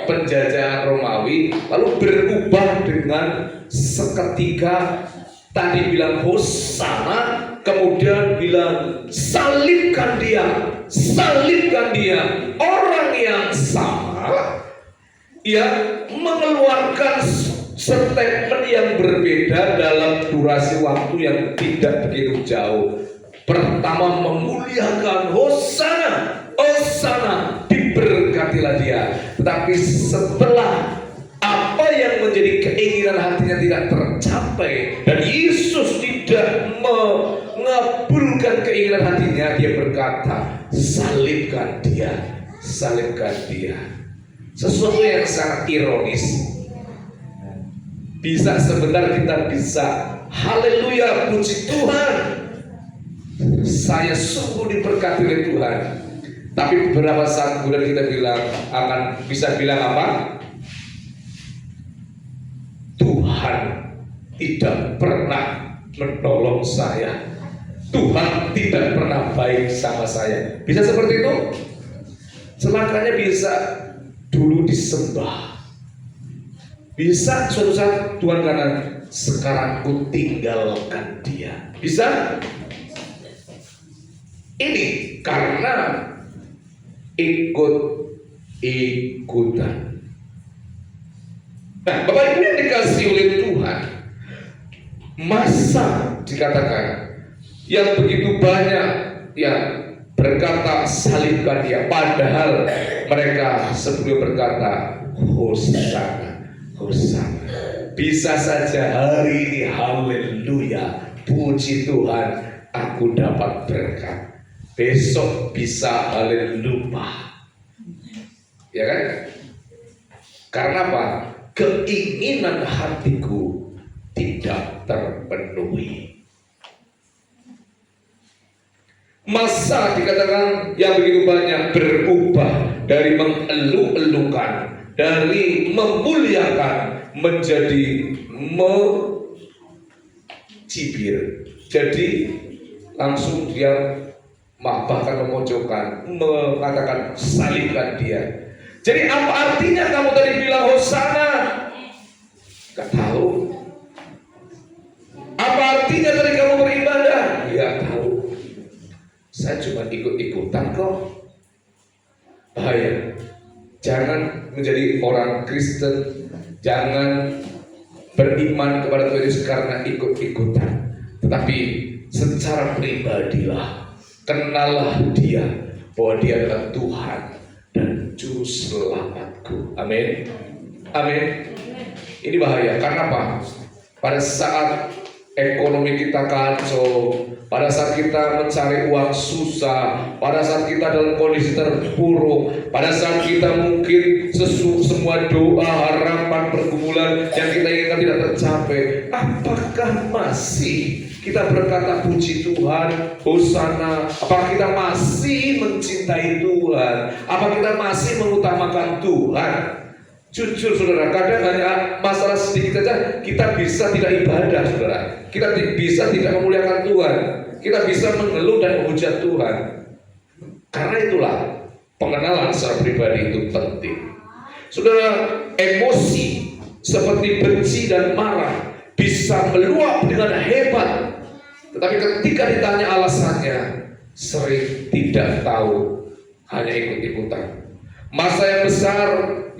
penjajahan Romawi, lalu berubah dengan seketika. Tadi bilang Hosana, kemudian bilang salibkan dia. salibkan dia. Orang yang sama yang mengeluarkan statement yang berbeda dalam durasi waktu yang tidak begitu jauh. Pertama memuliakan, Hosana, Hosana, diberkatilah dia. Tetapi setelah apa yang menjadi keinginan hatinya tidak tercapai dan Yesus tidak mengabulkan keinginan hatinya, dia berkata, salibkan dia, salibkan dia. Sesuatu yang sangat ironis. Bisa sebentar kita bisa haleluya, puji Tuhan, saya sungguh diberkati oleh Tuhan. Tapi beberapa saat kemudian kita bilang, akan bisa bilang apa? Tuhan tidak pernah menolong saya, Tuhan tidak pernah baik sama saya. Bisa seperti itu? Celakanya bisa dulu disembah, bisa suatu saat Tuhan karena sekarang ku tinggalkan dia. Bisa? Ini karena ikut-ikutan. Nah, Bapak Ibu yang dikasih oleh Tuhan, masa dikatakan yang begitu banyak yang berkata salibkan dia, padahal mereka sebelum berkata Hosana, Hosana. Bisa saja hari ini haleluya, puji Tuhan, aku dapat berkat. Besok bisa haleluya, ya kan? Karena apa? Keinginan hatiku tidak terpenuhi. Masa dikatakan yang begitu banyak berubah dari mengeluh-elukan, dari memuliakan menjadi mencibir. Jadi langsung dia bahkan memojokkan, mengatakan salibkan dia. Jadi apa artinya kamu tadi bilang Hosana? Gak tahu. Apa artinya tadi kamu beribadah? Gak tahu. Saya cuma ikut-ikutan kok. Bahaya. Jangan menjadi orang Kristen, jangan beriman kepada Tuhan Yesus karena ikut-ikutan. Tetapi secara pribadilah, kenallah dia bahwa dia adalah Tuhan dan Juru Selamatku. Amin. Amin. Ini bahaya. Karena apa? Pada saat ekonomi kita kacau, pada saat kita mencari uang susah, pada saat kita dalam kondisi terpuruk, pada saat kita mungkin semua doa, harapan, pergumulan yang kita inginkan tidak tercapai, apakah masih kita berkata puji Tuhan, Hosana? Apakah kita masih mencintai Tuhan? Apakah kita masih mengutamakan Tuhan? Jujur saudara, kadang hanya masalah sedikit saja kita bisa tidak ibadah saudara. Kita bisa tidak memuliakan Tuhan. Kita bisa mengeluh dan menghujat Tuhan. Karena itulah pengenalan secara pribadi itu penting. Saudara, emosi seperti benci dan marah bisa meluap dengan hebat. Tetapi ketika ditanya alasannya, sering tidak tahu, hanya ikut-ikutan. Masa yang besar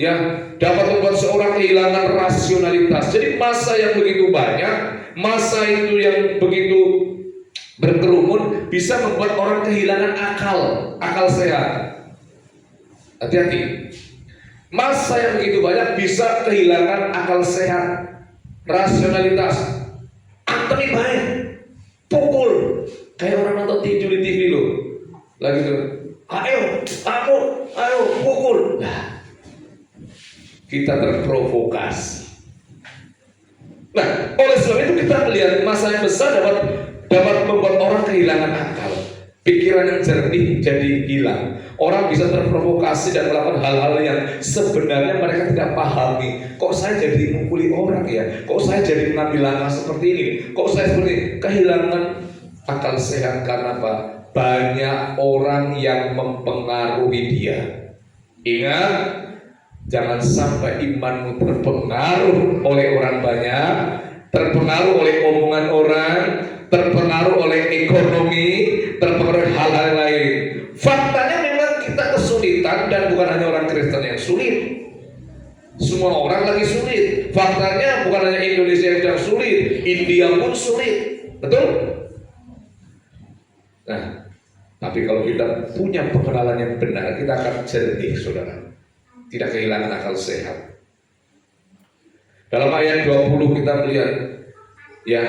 yang dapat membuat seorang kehilangan rasionalitas. Jadi masa yang begitu banyak, masa itu yang begitu berkerumun bisa membuat orang kehilangan akal sehat. Hati-hati. Masa yang begitu banyak bisa kehilangan akal sehat, rasionalitas. Antemi baik, pukul kayak orang nonton tinju di TV loh. Lagi tuh, ayo, pukul. Nah, kita terprovokasi. Nah, oleh sebab itu kita melihat masa yang besar dapat membuat orang kehilangan akal. Pikiran yang jernih jadi hilang. Orang bisa terprovokasi dan melakukan hal-hal yang sebenarnya mereka tidak pahami. Kok saya jadi memukuli orang ya? Kok saya jadi mengambil langkah seperti ini? Kok saya seperti kehilangan akal sehat karena apa? Banyak orang yang mempengaruhi dia. Ingat, jangan sampai imanmu terpengaruh oleh orang banyak, terpengaruh oleh omongan orang, terpengaruh oleh ekonomi, terpengaruh hal-hal lain. Faktanya memang kita kesulitan, dan bukan hanya orang Kristen yang sulit. Semua orang lagi sulit. Faktanya bukan hanya Indonesia yang sedang sulit, India pun sulit. Betul? Nah, tapi kalau kita punya pengenalan yang benar, kita akan jernih, saudara. Tidak kehilangan akal sehat. Dalam ayat 20 kita melihat, ya,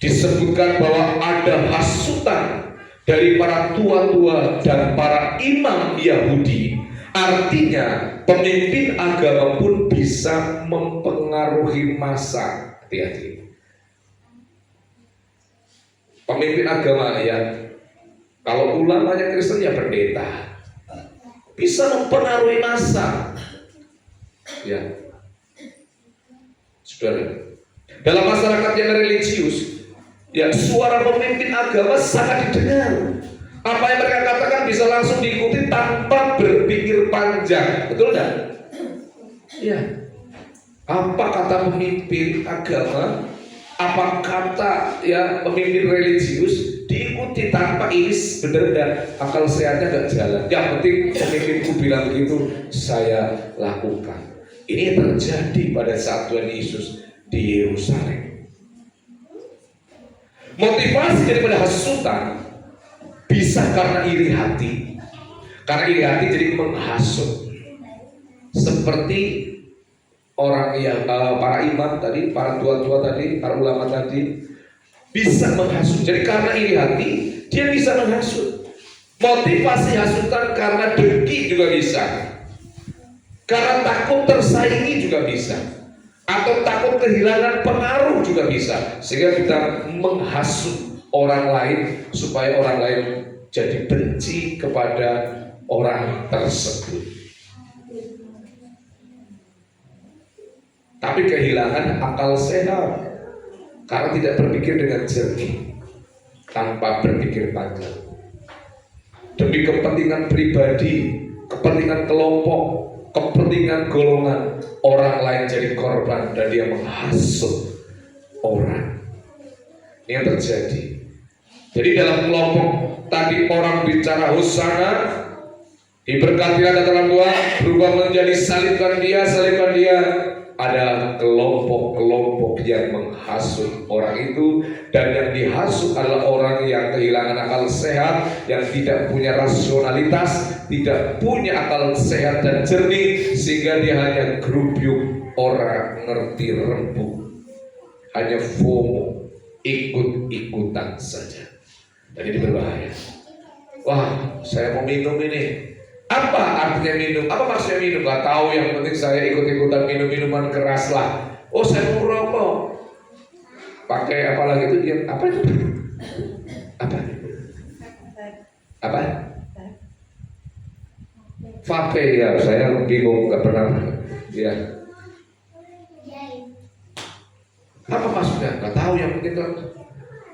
disebutkan bahwa ada hasutan dari para tua-tua dan para imam Yahudi. Artinya pemimpin agama pun bisa mempengaruhi massa. Hati-hati. Pemimpin agama, ya, kalau ulamanya Kristen ya pendeta, bisa mempengaruhi massa. Ya, saudara, dalam masyarakat yang religius, ya, suara pemimpin agama sangat didengar. Apa yang mereka katakan bisa langsung diikuti tanpa berpikir panjang. Betul tidak? Ya. Apa kata pemimpin agama, apa kata, ya, pemimpin religius, diikuti tanpa iris, benar dan akal sehatnya gak jalan. Yang penting pemimpinku bilang begitu, saya lakukan. Ini terjadi pada saat Tuhan Yesus di Yerusalem. Motivasi daripada hasutan bisa karena iri hati. Karena iri hati jadi menghasut. Seperti orang yang para imam tadi, para tua-tua tadi, para ulama tadi bisa menghasut. Jadi karena iri hati dia bisa menghasut. Motivasi hasutan karena dengki juga bisa. Karena takut tersaingi juga bisa. Atau takut kehilangan pengaruh juga bisa. Sehingga kita menghasut orang lain supaya orang lain jadi benci kepada orang tersebut. Tapi kehilangan akal sehat karena tidak berpikir dengan jernih, tanpa berpikir panjang. Demi kepentingan pribadi, kepentingan kelompok, kepentingan golongan, orang lain jadi korban dan dia menghasut orang. Ini yang terjadi. Jadi dalam kelompok tadi orang bicara hosana, diberkatilah dalam Tuhan, berubah menjadi salibkan dia. Ada kelompok-kelompok yang menghasut orang itu, dan yang dihasut adalah orang yang kehilangan akal sehat, yang tidak punya rasionalitas, tidak punya akal sehat dan jernih, sehingga dia hanya gerubyuk, orang ngerti rembuk, hanya FOMO, ikut-ikutan saja. Dan ini berbahaya. Wah, saya mau minum ini. Apa artinya minum? Apa maksudnya minum? Gak tahu, yang penting saya ikut-ikutan minum minuman keras lah. Oh, saya mau merokok. Pakai apa lagi itu? Dia apa itu? Apa? Vape, ya. Saya bingung, gak pernah. Ya. Apa maksudnya? Gak tahu, yang penting kan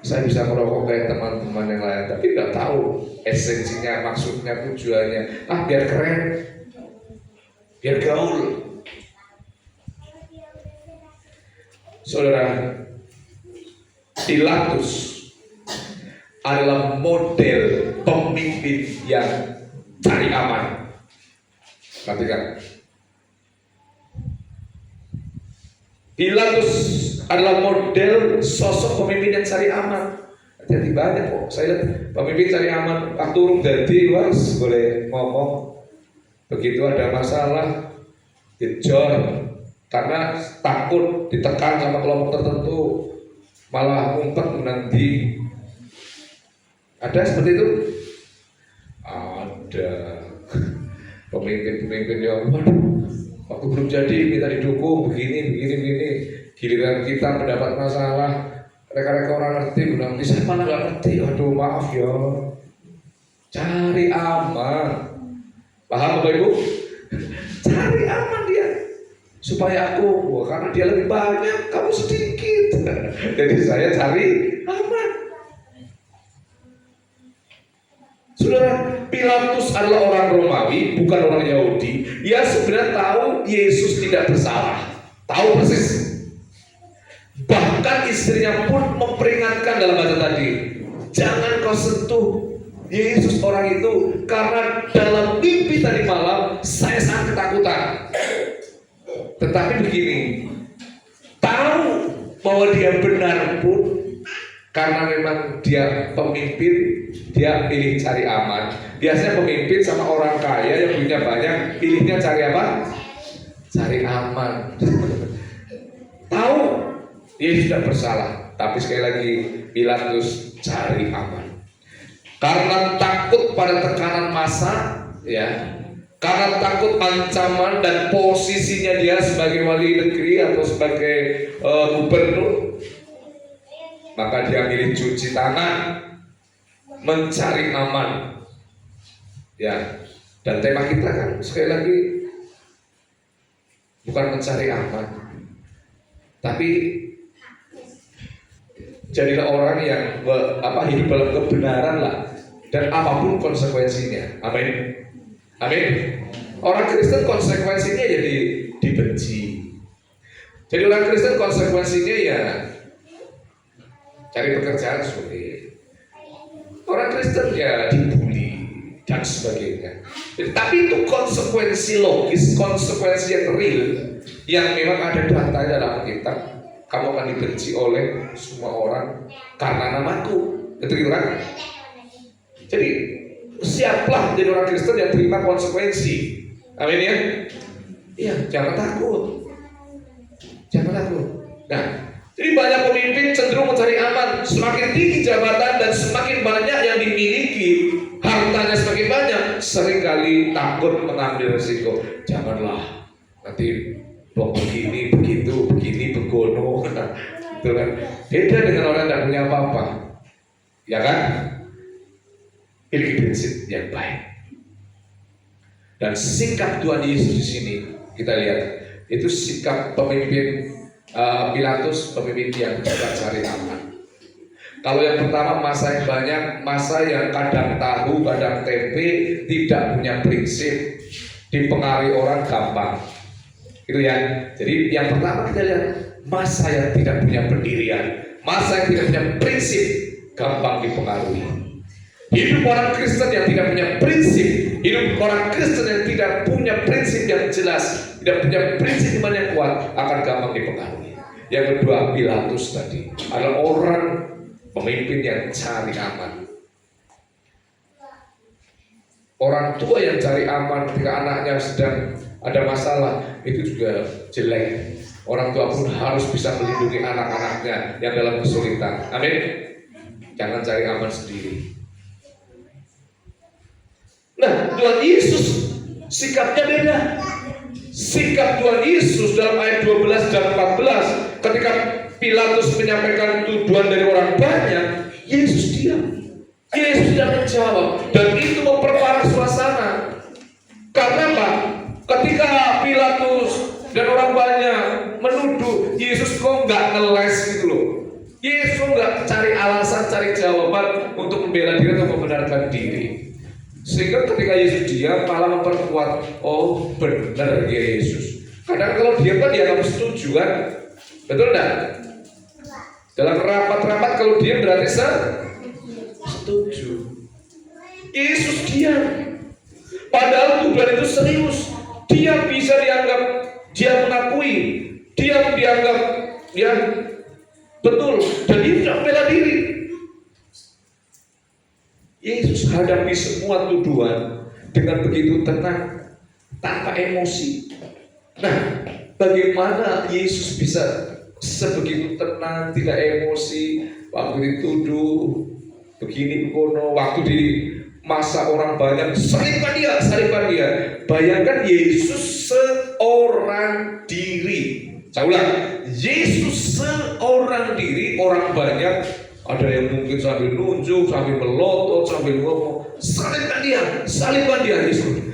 saya bisa merokok kayak teman-teman yang lain, tapi nggak tahu esensinya, maksudnya, tujuannya. Biar keren, biar gaul. Saudara, Pilatus adalah model pemimpin yang cari aman. Perhatikan, Pilatus adalah model sosok pemimpin yang cari aman. Hati-hati banyak kok. Saya lihat pemimpin cari aman. Waktu urung jadi, was boleh ngomong. Begitu ada masalah, dijor, karena takut ditekan sama kelompok tertentu, malah ngumpet nanti. Ada seperti itu? Ada. Pemimpin-pemimpin yang waktu belum jadi minta didukung begini. Giliran kita mendapat masalah, mereka orang ngerti, bilang, saya malah gak ngerti. Aduh, maaf ya. Cari aman. Paham Bapak Ibu? Cari aman dia. Supaya aku, karena dia lebih banyak, kamu sedikit. Jadi saya cari aman. Saudara, Pilatus adalah orang Romawi, bukan orang Yahudi. Dia sebenarnya tahu Yesus tidak bersalah. Tahu persis. Bahkan Bahkan istrinya pun memperingatkan dalam bahasa tadi, jangan kau sentuh Yesus orang itu, karena dalam mimpi tadi malam saya sangat ketakutan. Tetapi begini, tahu bahwa dia benar pun, karena memang dia pemimpin, dia pilih cari aman. Biasanya pemimpin sama orang kaya yang punya banyak, pilihnya cari apa? Cari aman. Tahu Yesus tidak bersalah, tapi sekali lagi Pilatus cari aman. Karena takut pada tekanan massa, ya, karena takut ancaman dan posisinya dia sebagai wali negeri atau sebagai gubernur, maka dia milih cuci tangan, mencari aman, ya. Dan tema kita kan sekali lagi bukan mencari aman, tapi jadilah orang yang hidup dalam kebenaran lah, dan apapun konsekuensinya. Amin. Amin. Orang Kristen konsekuensinya jadi dibenci. Jadi orang Kristen konsekuensinya ya cari pekerjaan sulit. Orang Kristen ya dibully dan sebagainya. Jadi, tapi itu konsekuensi logis, konsekuensi yang real, yang memang ada datanya dalam kitab. Kamu akan dibenci oleh semua orang karena namaku. Itu gitu kan? Jadi siaplah jadi orang Kristen yang terima konsekuensi. Amin ya? Iya, jangan takut. Jangan takut. Nah, jadi banyak pemimpin cenderung mencari aman. Semakin tinggi jabatan dan semakin banyak yang dimiliki, hartanya semakin banyak, seringkali takut mengambil risiko. Janganlah, nanti begini, begitu, begini, begono. Itu kan beda dengan orang yang tidak punya apa-apa, ya kan? Pilih prinsip yang baik. Dan sikap Tuhan Yesus di sini kita lihat itu sikap pemimpin Pilatus, pemimpin yang suka cari aman. Kalau yang pertama masa yang banyak, masa yang kadang tahu, kadang tempe, tidak punya prinsip, dipengaruhi orang gampang. Gitu ya. Jadi yang pertama kita lihat masa yang tidak punya pendirian, masa yang tidak punya prinsip, gampang dipengaruhi. Hidup orang Kristen yang tidak punya prinsip, hidup orang Kristen yang tidak punya prinsip yang jelas, tidak punya prinsip iman yang kuat, akan gampang dipengaruhi. Yang kedua, Pilatus tadi adalah orang pemimpin yang cari aman. Orang tua yang cari aman ketika anaknya sedang ada masalah, itu juga jelek. Orang tua pun harus bisa melindungi anak-anaknya yang dalam kesulitan. Amin. Jangan cari aman sendiri. Nah, Tuhan Yesus sikapnya beda. Sikap Tuhan Yesus dalam ayat 12 dan 14, ketika Pilatus menyampaikan tuduhan dari orang banyak, Yesus diam. Yesus tidak menjawab, dan itu memperparah suasana. Karena apa? Ketika Pilatus dan orang banyak menuduh Yesus, kok nggak ngeles gitu loh. Yesus nggak cari alasan, cari jawaban untuk membela diri atau membenarkan diri. Sehingga ketika Yesus diam malah memperkuat, oh benar ya Yesus. Kadang kalau diam kan dianggap setuju kan, betul enggak? Dalam rapat-rapat kalau diam berarti setuju. Yesus diam, padahal tuduhan itu serius. Dia bisa dianggap, dia mengakui, dia dianggap ya betul, dan dia tidak membela diri. Yesus hadapi semua tuduhan dengan begitu tenang, tanpa emosi. Nah, bagaimana Yesus bisa sebegitu tenang, tidak emosi waktu dituduh begini kono, waktu di masa orang banyak salibkan dia. Bayangkan Yesus seorang diri. Saya ulang, Yesus seorang diri, orang banyak. Ada yang mungkin sambil nunjuk, sambil melotot, sambil ngomong, salibkan dia Yesus.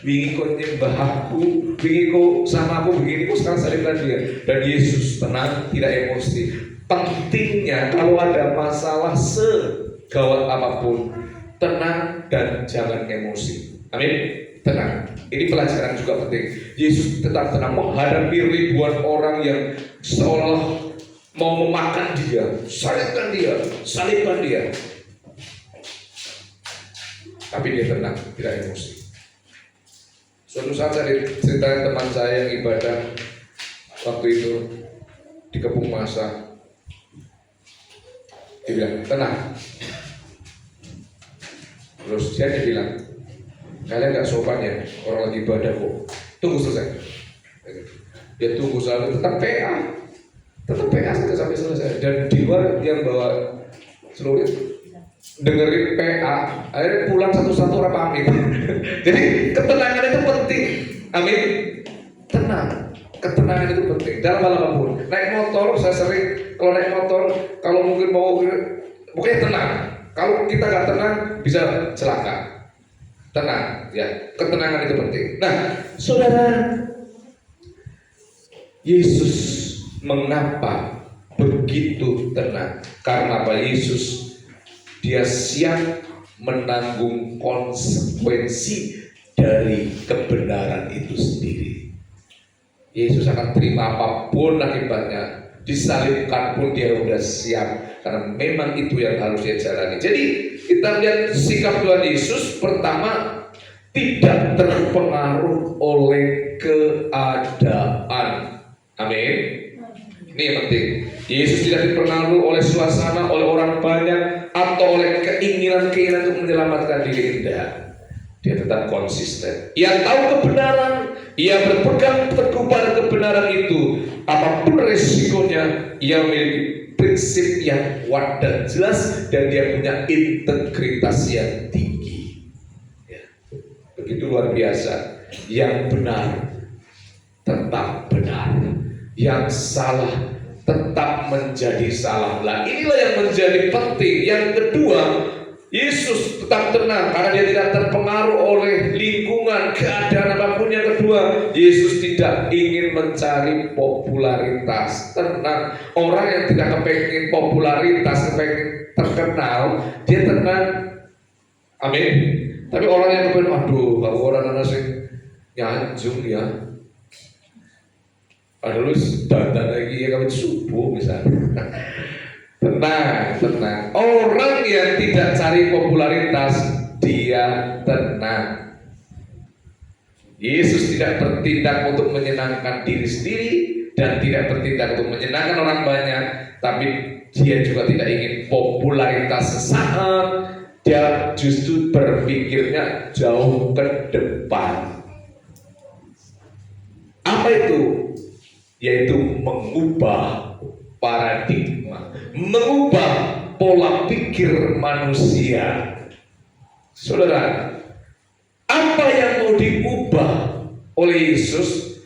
Wingi kok nyembah aku, wingi kok sama aku begini, kok sekarang salibkan dia. Dan Yesus tenang, tidak emosi. Pentingnya kalau ada masalah segawat apapun, tenang dan jangan emosi. Amin. Tenang. Ini pelajaran juga penting. Yesus tetap tenang menghadapi ribuan orang yang seolah mau memakan dia, salibkan dia. Tapi dia tenang, tidak emosi. Suatu saat saya ceritain teman saya yang ibadah waktu itu di Kepung Masa. Dia bilang, tenang. Terus dia bilang, kalian gak sopan ya, orang lagi ibadah kok. Tunggu selesai. Dia tunggu sampai tetap PA saja sampai selesai. Dan di luar yang bawa seluruh dengerin PA, akhirnya pulang satu-satu orang pamit. Jadi ketenangan itu penting. Amin. Tenang. Ketenangan itu penting. Dalam hal apapun. Naik motor, saya sering kalau naik motor, kalau mungkin mau pokoknya tenang. Kalau kita nggak tenang bisa celaka. Tenang, ya. Ketenangan itu penting. Nah, saudara, Yesus mengapa begitu tenang? Karena apa? Yesus dia siap menanggung konsekuensi dari kebenaran itu sendiri. Yesus akan terima apapun akibatnya, disalibkan pun dia sudah siap, karena memang itu yang harus dia jalani. Jadi kita lihat sikap Tuhan Yesus, pertama, tidak terpengaruh oleh keadaan. Amin. Ini yang penting. Yesus tidak dipengaruhi oleh suasana, oleh orang banyak, atau oleh keinginan-keinginan untuk menyelamatkan diri. Tidak. Dia tetap konsisten. Ia tahu kebenaran, ia berpegang teguh pada kebenaran itu. Apapun resikonya, ia memiliki prinsip yang kuat dan jelas, dan dia punya integritas yang tinggi. Ya. Begitu luar biasa. Yang benar tetap benar, yang salah tetap menjadi salah. Nah, inilah yang menjadi penting. Yang kedua, Yesus tetap tenang karena dia tidak terpengaruh oleh lingkungan, keadaan apapun. Yang kedua, Yesus tidak ingin mencari popularitas. Tenang. Orang yang tidak kepengen popularitas, kepengen terkenal, dia tenang. Amin. Tapi orang yang kepengen, aduh, kalau orang sing nyanjung ya, padahal lu dandan lagi ya kalau subuh misalnya. Tenang. Orang yang tidak cari popularitas, dia tenang. Yesus tidak bertindak untuk menyenangkan diri sendiri dan tidak bertindak untuk menyenangkan orang banyak, tapi dia juga tidak ingin popularitas sesaat. Dia justru berpikirnya jauh ke depan. Apa itu? Yaitu mengubah paradigma, mengubah pola pikir manusia. Saudara, apa yang mau diubah oleh Yesus?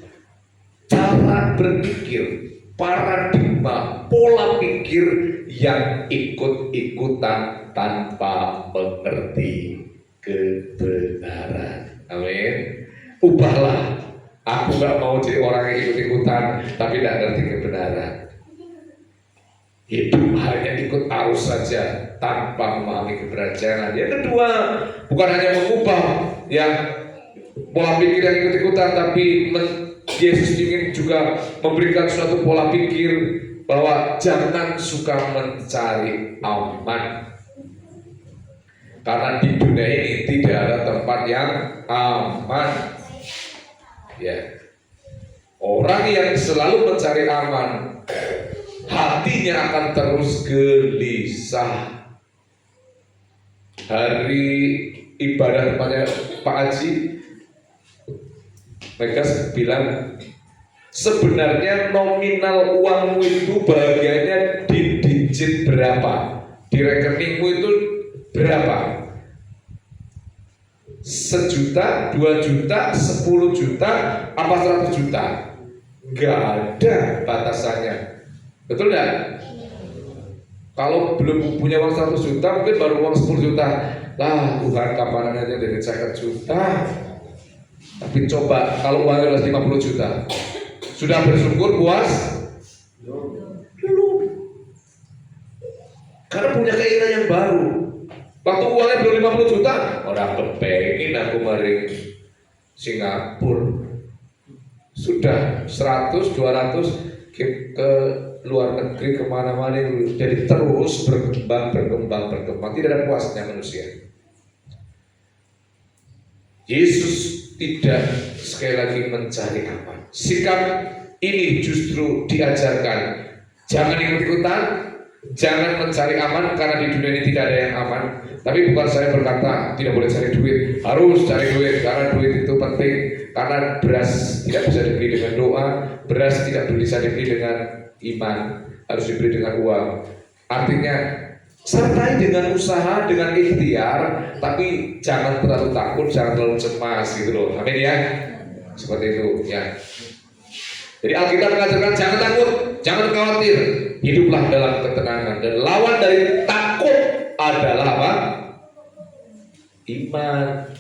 Cara berpikir, paradigma, pola pikir yang ikut-ikutan tanpa mengerti kebenaran. Amin. Ubahlah. Aku gak mau jadi orang yang ikut-ikutan tapi tidak ngerti kebenaran. Hidup hanya ikut arus saja tanpa memahami kebenaran. Yang kedua, bukan hanya mengubah ya pola pikir yang ikut-ikutan, tapi Yesus ingin juga memberikan suatu pola pikir bahwa jangan suka mencari aman. Karena di dunia ini tidak ada tempat yang aman. Ya, orang yang selalu mencari aman, hatinya akan terus gelisah. Hari ibadah tempatnya Pak Haji, mereka bilang sebenarnya nominal uangmu itu bagiannya di digit berapa, di rekeningmu itu berapa. 1 juta, 2 juta, 10 juta, apa 100 juta? Gak ada batasannya. Betul gak? Kalau belum punya uang 100 juta, mungkin baru uang 10 juta. Lah Tuhan, kapan aja dari 50 juta. Tapi coba kalau uangnya udah 50 juta, sudah bersyukur, puas? Belum. Karena punya keinginan yang baru. Waktu uangnya belum 50 juta, orang kepengen aku mari Singapura. Sudah 100, 200 ke luar negeri kemana-mana, jadi terus berkembang, tidak ada puasnya manusia. Yesus tidak sekali lagi mencari aman. Sikap ini justru diajarkan, jangan ikut-ikutan, jangan mencari aman, karena di dunia ini tidak ada yang aman. Tapi bukan saya berkata tidak boleh cari duit, harus cari duit, karena duit itu penting. Karena beras tidak bisa dibeli dengan doa, beras tidak bisa dibeli dengan iman, harus dibeli dengan uang. Artinya sertai dengan usaha, dengan ikhtiar, tapi jangan terlalu takut, jangan terlalu cemas gitu loh. Amin ya. Seperti itu ya. Jadi Alkitab mengajarkan jangan takut, jangan khawatir, hiduplah dalam ketenangan. Dan lawan dari takut adalah apa? Iman.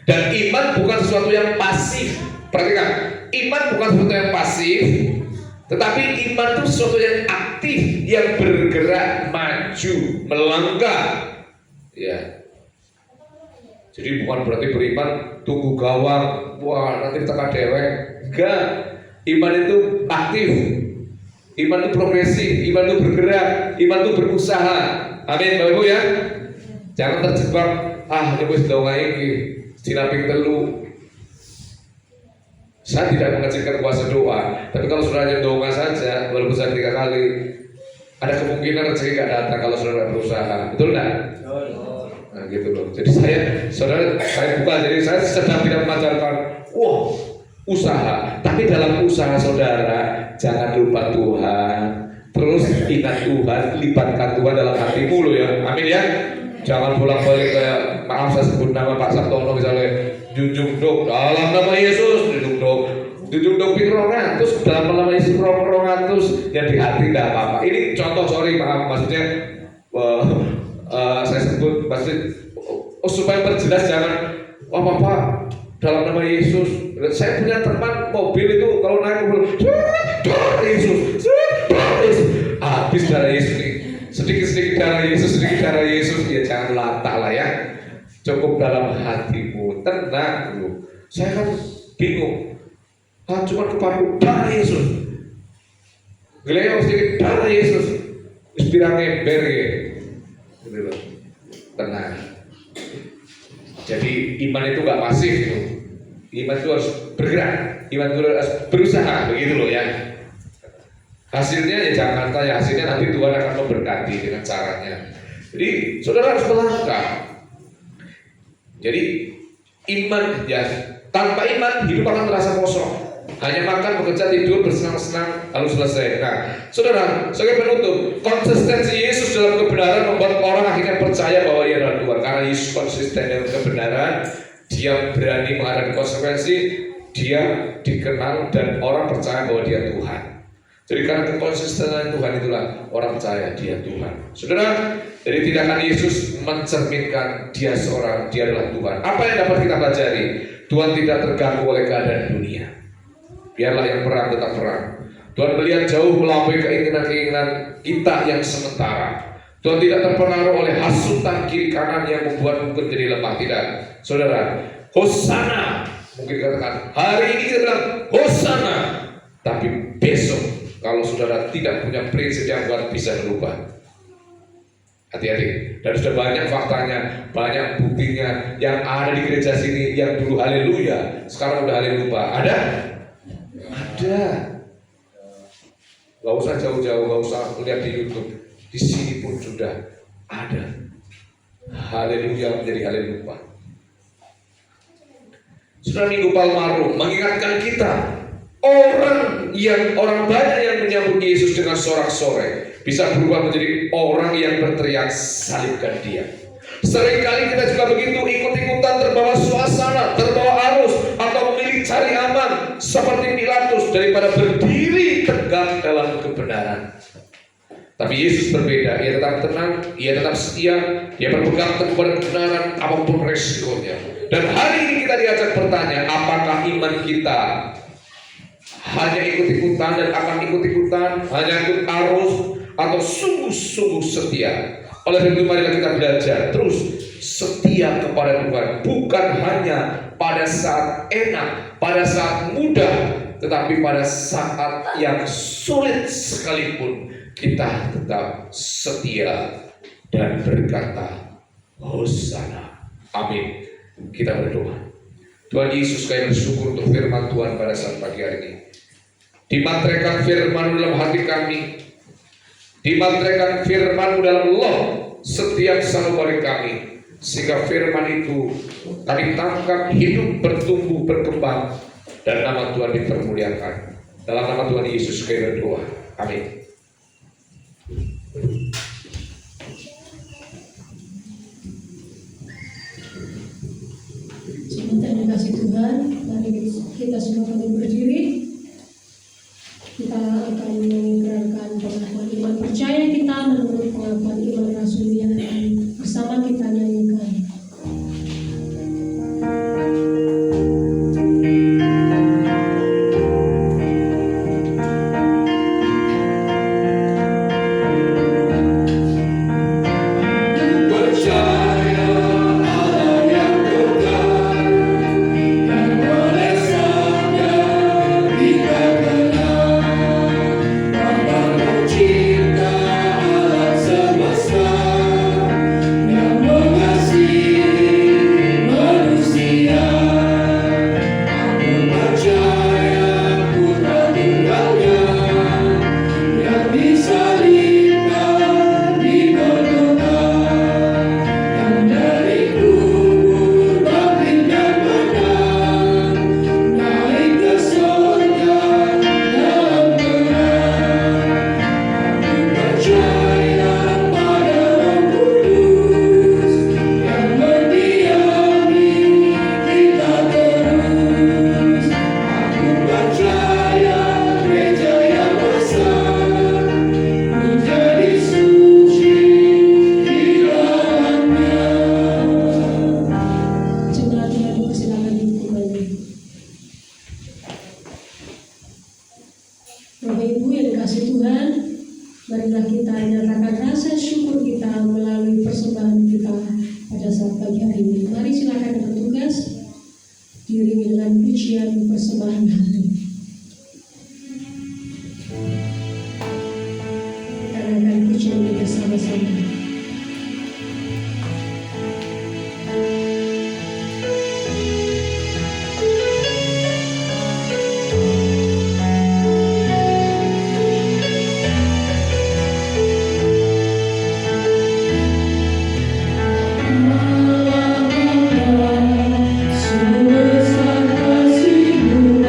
Dan iman bukan sesuatu yang pasif. Perhatikan, iman bukan sesuatu yang pasif, tetapi iman itu sesuatu yang aktif, yang bergerak maju, melangkah. Ya. Jadi bukan berarti beriman tunggu gawang, wah nanti teka dewek. Enggak. Iman itu aktif, iman itu progresif, iman itu bergerak, iman itu berusaha. Amin, Bapak Ibu ya. Jangan terjebak, ini wis donga iki, sinaping telu. Saya tidak mengecilkan kuasa doa, tapi kalau saudara donga saja, walaupun saya 3 kali, ada kemungkinan rezeki gak datang kalau saudara berusaha. Betul enggak? Nah gitu loh. Jadi saya bukan, jadi saya sedang tidak mengajarkan, usaha, tapi dalam usaha saudara jangan lupa Tuhan, terus ingat Tuhan, libatkan Tuhan dalam hatimu loh ya, amin ya. Jangan bolak-balik kayak, maaf saya sebut nama Pak Sabtono misalnya, junjung dok dalam nama Yesus, junjung dok pikronan, terus dalam nama Yesus terus yang di hati tidak apa-apa. Ini contoh, sorry maaf, maksudnya saya sebut maksudnya supaya perjelas, jangan Bapak dalam nama Yesus. Saya punya teman mobil itu kalau naik mobil Yesus, habis darah Yesus nih, sedikit darah Yesus, ya jangan latah lah ya. Cukup dalam hatimu, tenang dulu. Saya kan bingung, cuma kepaku darah Yesus, geleo sedikit darah Yesus, inspirasi ember gitu, tenang. Jadi iman itu gak pasif gitu. Iman itu harus bergerak, iman itu harus berusaha, begitu loh ya. Hasilnya ya jangan tanya, hasilnya nanti Tuhan akan memberkati dengan caranya. Jadi saudara harus melangkah. Jadi iman ya, tanpa iman hidup akan terasa kosong. Hanya makan, bekerja, tidur, bersenang-senang, lalu selesai. Nah, saudara, sebagai penutup, konsistensi Yesus dalam kebenaran membuat orang akhirnya percaya bahwa Ia adalah Tuhan. Karena Yesus konsisten dalam kebenaran, Dia berani menghadapi konsekuensi, Dia dikenal dan orang percaya bahwa Dia Tuhan. Jadi karena kekonsistenan Tuhan itulah orang percaya Dia Tuhan. Saudara, jadi tindakan Yesus mencerminkan Dia adalah Tuhan. Apa yang dapat kita pelajari? Tuhan tidak terganggu oleh keadaan dunia. Biarlah yang perang tetap perang. Tuhan melihat jauh melampaui keinginan-keinginan kita yang sementara. Tuhan tidak terpengaruh oleh hasutan kiri kanan yang membuat mungkin jadi lemah. Tidak, saudara. Hosana, mungkin katakan hari ini kita bilang Hosana, tapi besok kalau saudara tidak punya prinsip yang kuat bisa berubah. Hati-hati. Dan sudah banyak faktanya, banyak buktinya yang ada di gereja sini yang dulu haleluya, sekarang udah haleluya. Ada? Ada. Gak usah jauh-jauh, gak usah lihat di YouTube. Di sini pun sudah ada. Haleluya menjadi haleluya. Sudah Minggu Palmarum mengingatkan kita, orang banyak yang menyambut Yesus dengan sorak-sorai bisa berubah menjadi orang yang berteriak salibkan Dia. Seringkali kita juga begitu, ikut-ikutan, terbawa suasana, terbawa arus, atau memilih cari aman seperti Pilatus daripada berdiri tegak dalam kebenaran. Tapi Yesus berbeda, Ia tetap tenang, Ia tetap setia, Dia berpegang teguh pada kebenaran apapun resikonya. Dan hari ini kita diajak bertanya, apakah iman kita hanya ikut-ikutan dan akan ikut-ikutan, hanya ikut arus, atau sungguh-sungguh setia? Oleh itu marilah kita belajar terus setia kepada Tuhan, bukan hanya pada saat enak, pada saat mudah, tetapi pada saat yang sulit sekalipun kita tetap setia dan berkata Hosana. Amin. Kita berdoa. Tuhan Yesus, kami bersyukur untuk firman Tuhan pada saat pagi hari ini. Dimateraikan firman dalam hati kami, dimateraikan firman dalam Allah setiap sanubari kami, sehingga firman itu kami tangkap, hidup, bertumbuh, berkembang, dan nama Tuhan dipermuliakan. Dalam nama Tuhan Yesus kami berdoa. Amin. Terima kasih Tuhan. Mari kita semua kembali berdiri. Kita akan mengikrarkan pengakuan iman percaya kita menurut pengakuan iman Rasul yang bersama kita nyanyikan. Bapak Ibu yang dikasih Tuhan, marilah kita nyatakan rasa syukur kita melalui persembahan kita pada saat pagi hari ini. Mari silakan bertugas, diiringi dengan pujian persembahan hati. Kita akan pujian kita sama-sama. Sebesar kasih-Mu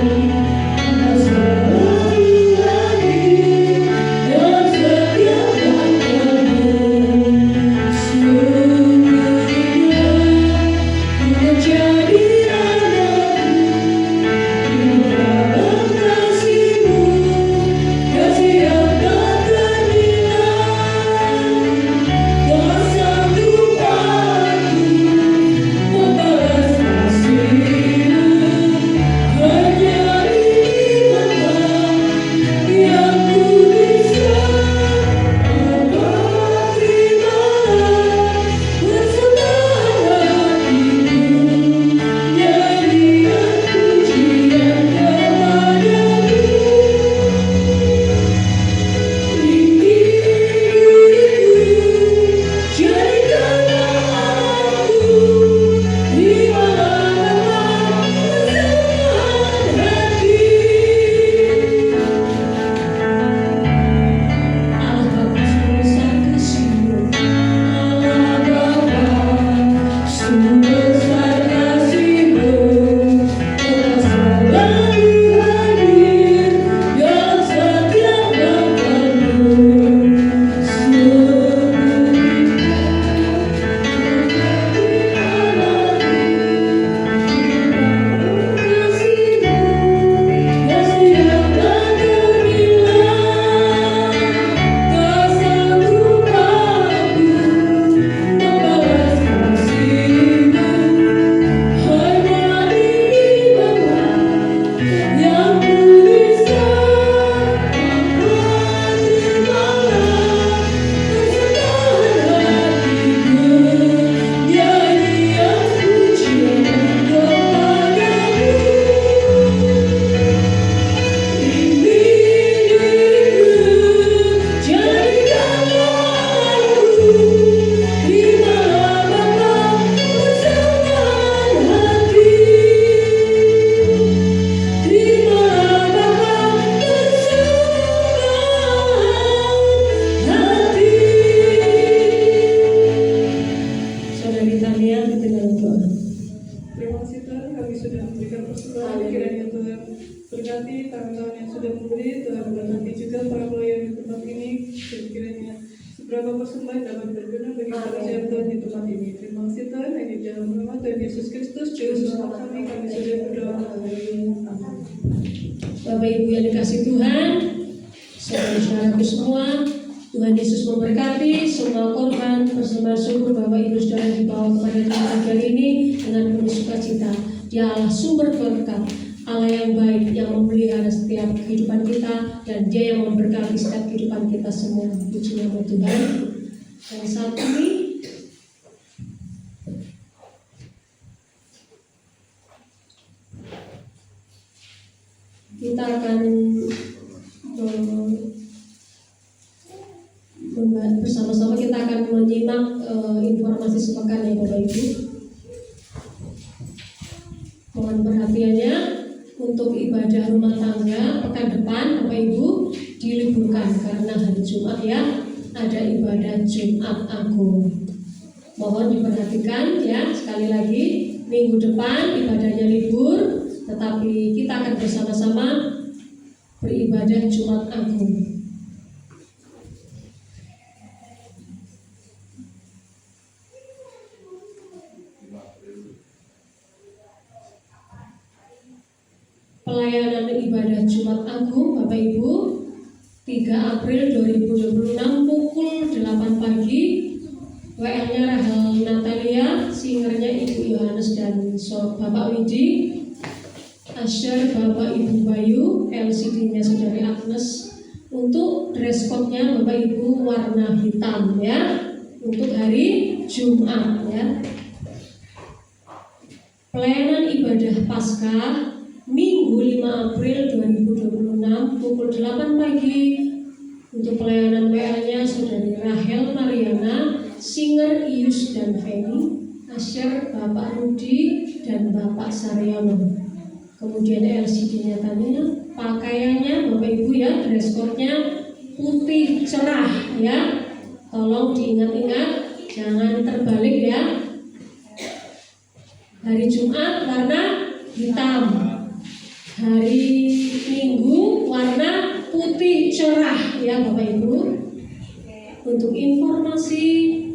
Terima kasih Tuhan, kami sudah memberikan persembahan. Kiranya Tuhan berkati tangan-tangan yang sudah memberi. Tuhan berkati juga para pelayan di tempat ini. Dan kiranya seberapa persembahan dapat berguna bagi pekerjaan Tuhan di tempat ini. Terima kasih Tuhan, hanya di dalam nama Tuhan Yesus Kristus, Juru Selamat kami sudah berdoa. Amin. Bapak Ibu yang dikasih Tuhan, saudara-saudaraku semua, Tuhan Yesus memberkati semua korban persembahan syukur Bapak Ibu Saudara dibawa kepada Tuhan hari ini dengan penuh sukacita. Dia Allah sumber berkat, Allah yang baik yang memelihara setiap kehidupan kita, dan Dia yang memberkati setiap kehidupan kita semua. Puji nama Tuhan. Dan saat ini kita akan bersama-sama kita akan menyimak informasi sepekan ya Bapak Ibu. Mohon perhatiannya, untuk ibadah rumah tangga pekan depan Bapak Ibu diliburkan karena hari Jumat ya, ada ibadah Jumat Agung. Mohon diperhatikan ya, sekali lagi minggu depan ibadahnya libur, tetapi kita akan bersama-sama beribadah Jumat Agung. Pelayanan ibadah Jumat Agung Bapak Ibu 3 April 2026 pukul 8 pagi. WL-nya Rahel Natalia, singernya Ibu Yohanes dan Bapak Widi, Asher Bapak Ibu Bayu, LCD-nya Saudari Agnes. Untuk dress code-nya Bapak Ibu warna hitam ya, untuk hari Jumat ya. Pelayanan ibadah Paskah Minggu 5 April 2026 pukul 8 pagi. Untuk pelayanan WL-nya Saudari Rahel Mariana, singer Ius dan Feni, Asher Bapak Rudi dan Bapak Saryono. Kemudian LCD-nya tadinya, pakaiannya Bapak Ibu ya, dress code-nya putih cerah ya. Tolong diingat-ingat, jangan terbalik ya. Hari Jumat warna hitam, hari Minggu warna putih cerah ya Bapak Ibu. Untuk informasi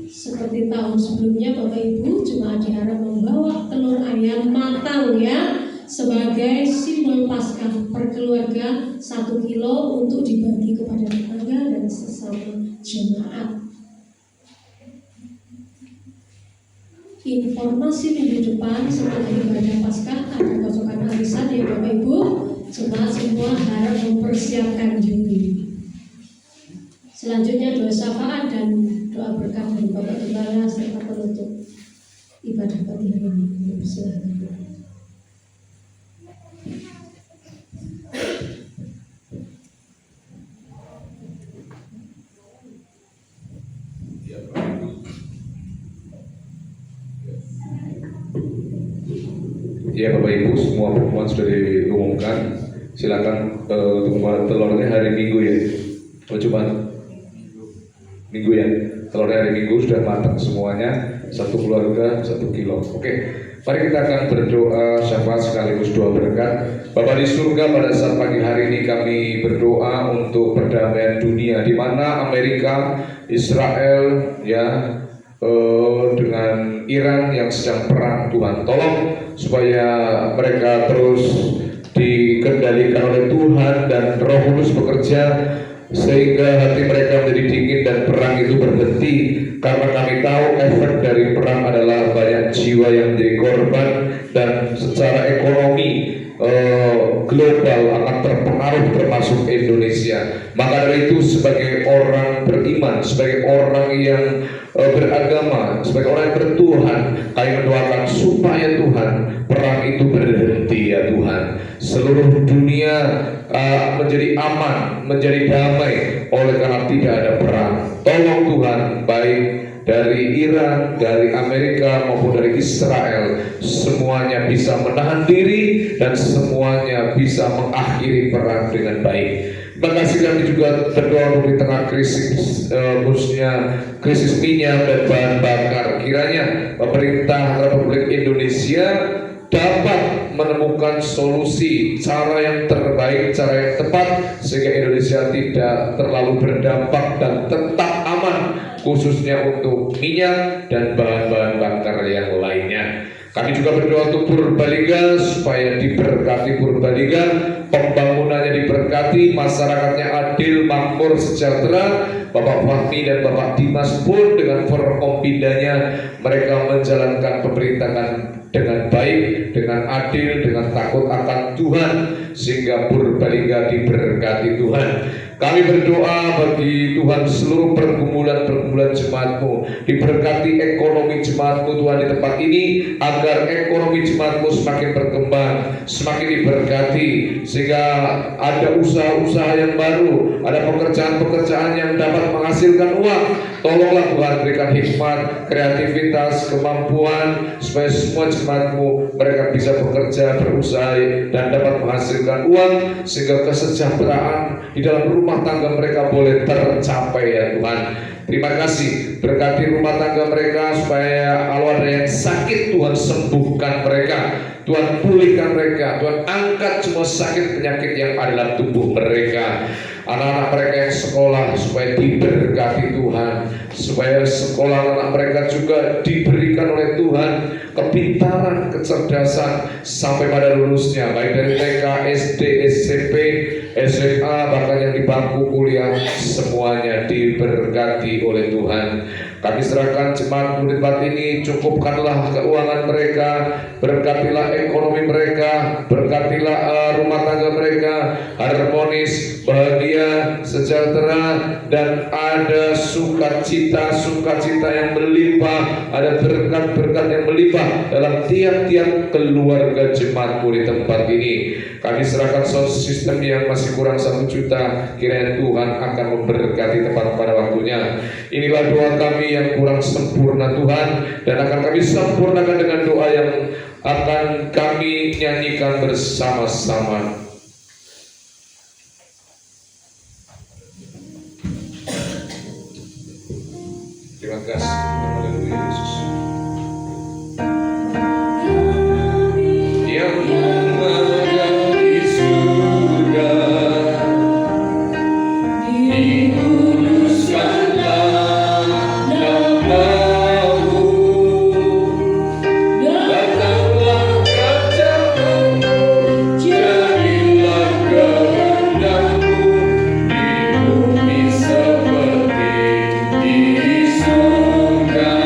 seperti tahun sebelumnya Bapak Ibu, jemaat diharap membawa telur ayam matang ya, sebagai simbol Paskah per keluarga 1 kilo untuk dibagi kepada tetangga dan sesama jemaat. Informasi minggu depan setelah ibadah Paskah ada pojokan arisan ya Bapak Ibu. Jemaat semua harap mempersiapkan diri. Selanjutnya doa syafaat dan doa berkat dari Bapak Gembala serta penutup ibadah pagi hari ini. Silakan. Ya Bapak Ibu, semua pertemuan sudah diumumkan. Silakan untuk telurnya hari Minggu ya. Oh cuma Minggu ya. Telurnya hari Minggu sudah matang semuanya, 1 keluarga 1 kilo. Oke, mari kita akan berdoa syafaat sekaligus doa berkat. Bapa di surga, pada saat pagi hari ini kami berdoa untuk perdamaian dunia, di mana Amerika, Israel ya dengan Iran yang sedang perang. Tuhan tolong supaya mereka terus dikendalikan oleh Tuhan dan Roh Kudus bekerja sehingga hati mereka menjadi dingin dan perang itu berhenti, karena kami tahu efek dari perang adalah banyak jiwa yang menjadi korban dan secara ekonomi global akan terpengaruh termasuk Indonesia. Maka dari itu sebagai orang beriman, sebagai orang yang beragama, sebagai orang yang bertuhan, kami mendoakan supaya Tuhan perang itu berhenti ya Tuhan. Seluruh dunia menjadi aman, menjadi damai oleh karena tidak ada perang. Tolong Tuhan, baik dari Iran, dari Amerika maupun dari Israel, semuanya bisa menahan diri dan semuanya bisa mengakhiri perang dengan baik. Terima kasih. Kami juga berdoa untuk di tengah krisis khususnya krisis minyak dan bahan bakar. Kiranya pemerintah Republik Indonesia dapat menemukan solusi, cara yang terbaik, cara yang tepat, sehingga Indonesia tidak terlalu berdampak dan tetap aman, khususnya untuk minyak dan bahan-bahan bakar yang lainnya. Kami juga berdoa untuk Purbalingga supaya diberkati Purbalingga, pembangunannya diberkati, masyarakatnya adil, makmur, sejahtera. Bapak Fahmi dan Bapak Dimas pun dengan Forkompindanya mereka menjalankan pemerintahan dengan baik, dengan adil, dengan takut akan Tuhan, sehingga Purbalingga diberkati Tuhan. Kami berdoa bagi Tuhan seluruh pergumulan-pergumulan jemaatmu, diberkati ekonomi jemaatmu Tuhan di tempat ini, agar ekonomi jemaatmu semakin berkembang, semakin diberkati, sehingga ada usaha-usaha yang baru, ada pekerjaan-pekerjaan yang dapat menghasilkan uang. Tolonglah Tuhan, berikan hikmat, kreativitas, kemampuan, supaya semua jemaatmu mereka bisa bekerja, berusaha dan dapat menghasilkan uang, sehingga kesejahteraan di dalam rumah tangga mereka boleh tercapai ya Tuhan. Terima kasih, berkati rumah tangga mereka, supaya kalau ada yang sakit Tuhan sembuhkan mereka, Tuhan pulihkan mereka, Tuhan angkat semua sakit penyakit yang ada dalam tubuh mereka. Anak-anak mereka yang sekolah supaya diberkati Tuhan, supaya sekolah anak mereka juga diberikan oleh Tuhan kepintaran, kecerdasan sampai pada lulusnya, baik dari TK, SD, SMP, SMA, bahkan yang di bangku kuliah, semuanya diberkati oleh Tuhan. Kami serahkan jemaat di tempat ini, cukupkanlah keuangan mereka, berkatilah ekonomi mereka, berkatilah rumah tangga mereka harmonis, bahagia, sejahtera, dan ada sukacita yang melimpah, ada berkat-berkat yang melimpah dalam tiap-tiap keluarga jemaatmu di tempat ini. Kami serahkan sound system yang masih kurang 1 juta, kiranya Tuhan akan memberkati tempat pada waktunya. Inilah doa kami yang kurang sempurna Tuhan, dan akan kami sempurnakan dengan doa yang akan kami nyanyikan bersama-sama. Terima kasih. Haleluya Yesus. Yang ada di surga, dikuduskanlah nama-Mu, datanglah kerajaan-Mu, jadilah kehendak-Mu di bumi seperti di surga.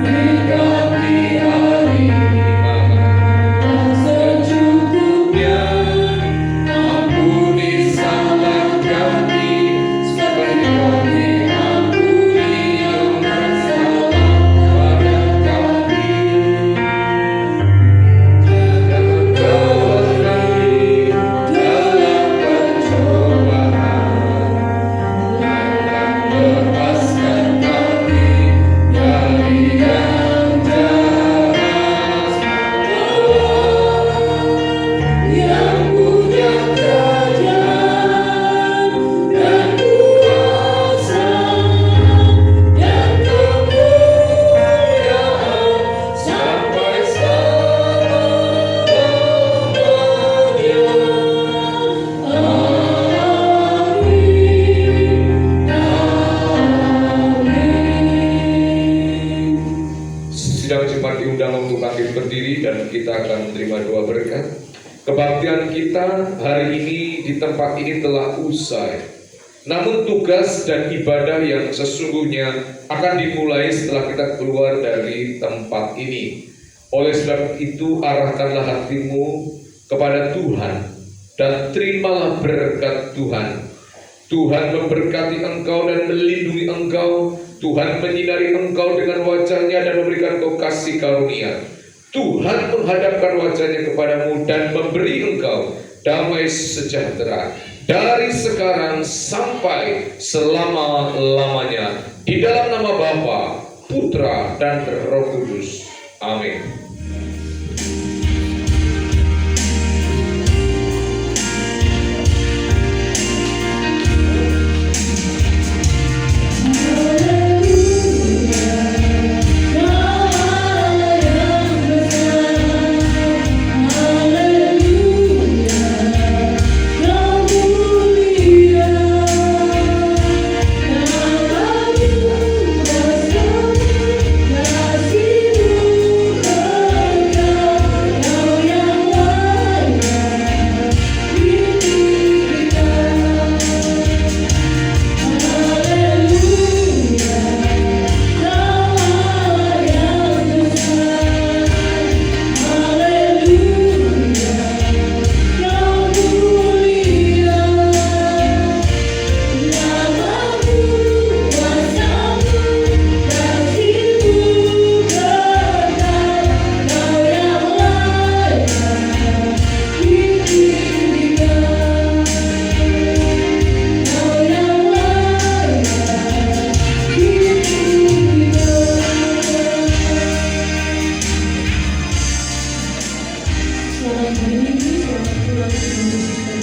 Berkati hari makan secukupnya, ampuni salah kami seperti kami ampuni yang bersalah pada kami. Jangan membawa kami dalam pencobaan, dan lepaskan kami dari yang jahat. Yang punya kerajaan dan kuasa dan kemuliaan sampai selama-lamanya. Amin. Sidang jemaat diundang untuk bangkit berdiri dan kita akan menerima doa berkat. Kebaktian kita hari ini di tempat ini telah usai. Namun tugas dan ibadah yang sesungguhnya akan dimulai setelah kita keluar dari tempat ini. Oleh sebab itu arahkanlah hatimu kepada Tuhan dan terimalah berkat Tuhan. Tuhan memberkati engkau dan melindungi engkau. Tuhan menyinari engkau dengan wajah-Nya dan memberikan engkau kasih karunia. Tuhan menghadapkan wajah-Nya kepadamu dan memberi engkau damai sejahtera dari sekarang sampai selama-lamanya. Di dalam nama Bapa, Putra, dan Roh Kudus. Amin. Haleluya, Kau Allah yang Selamat hari Minggu, selamat pulang dengan Yesus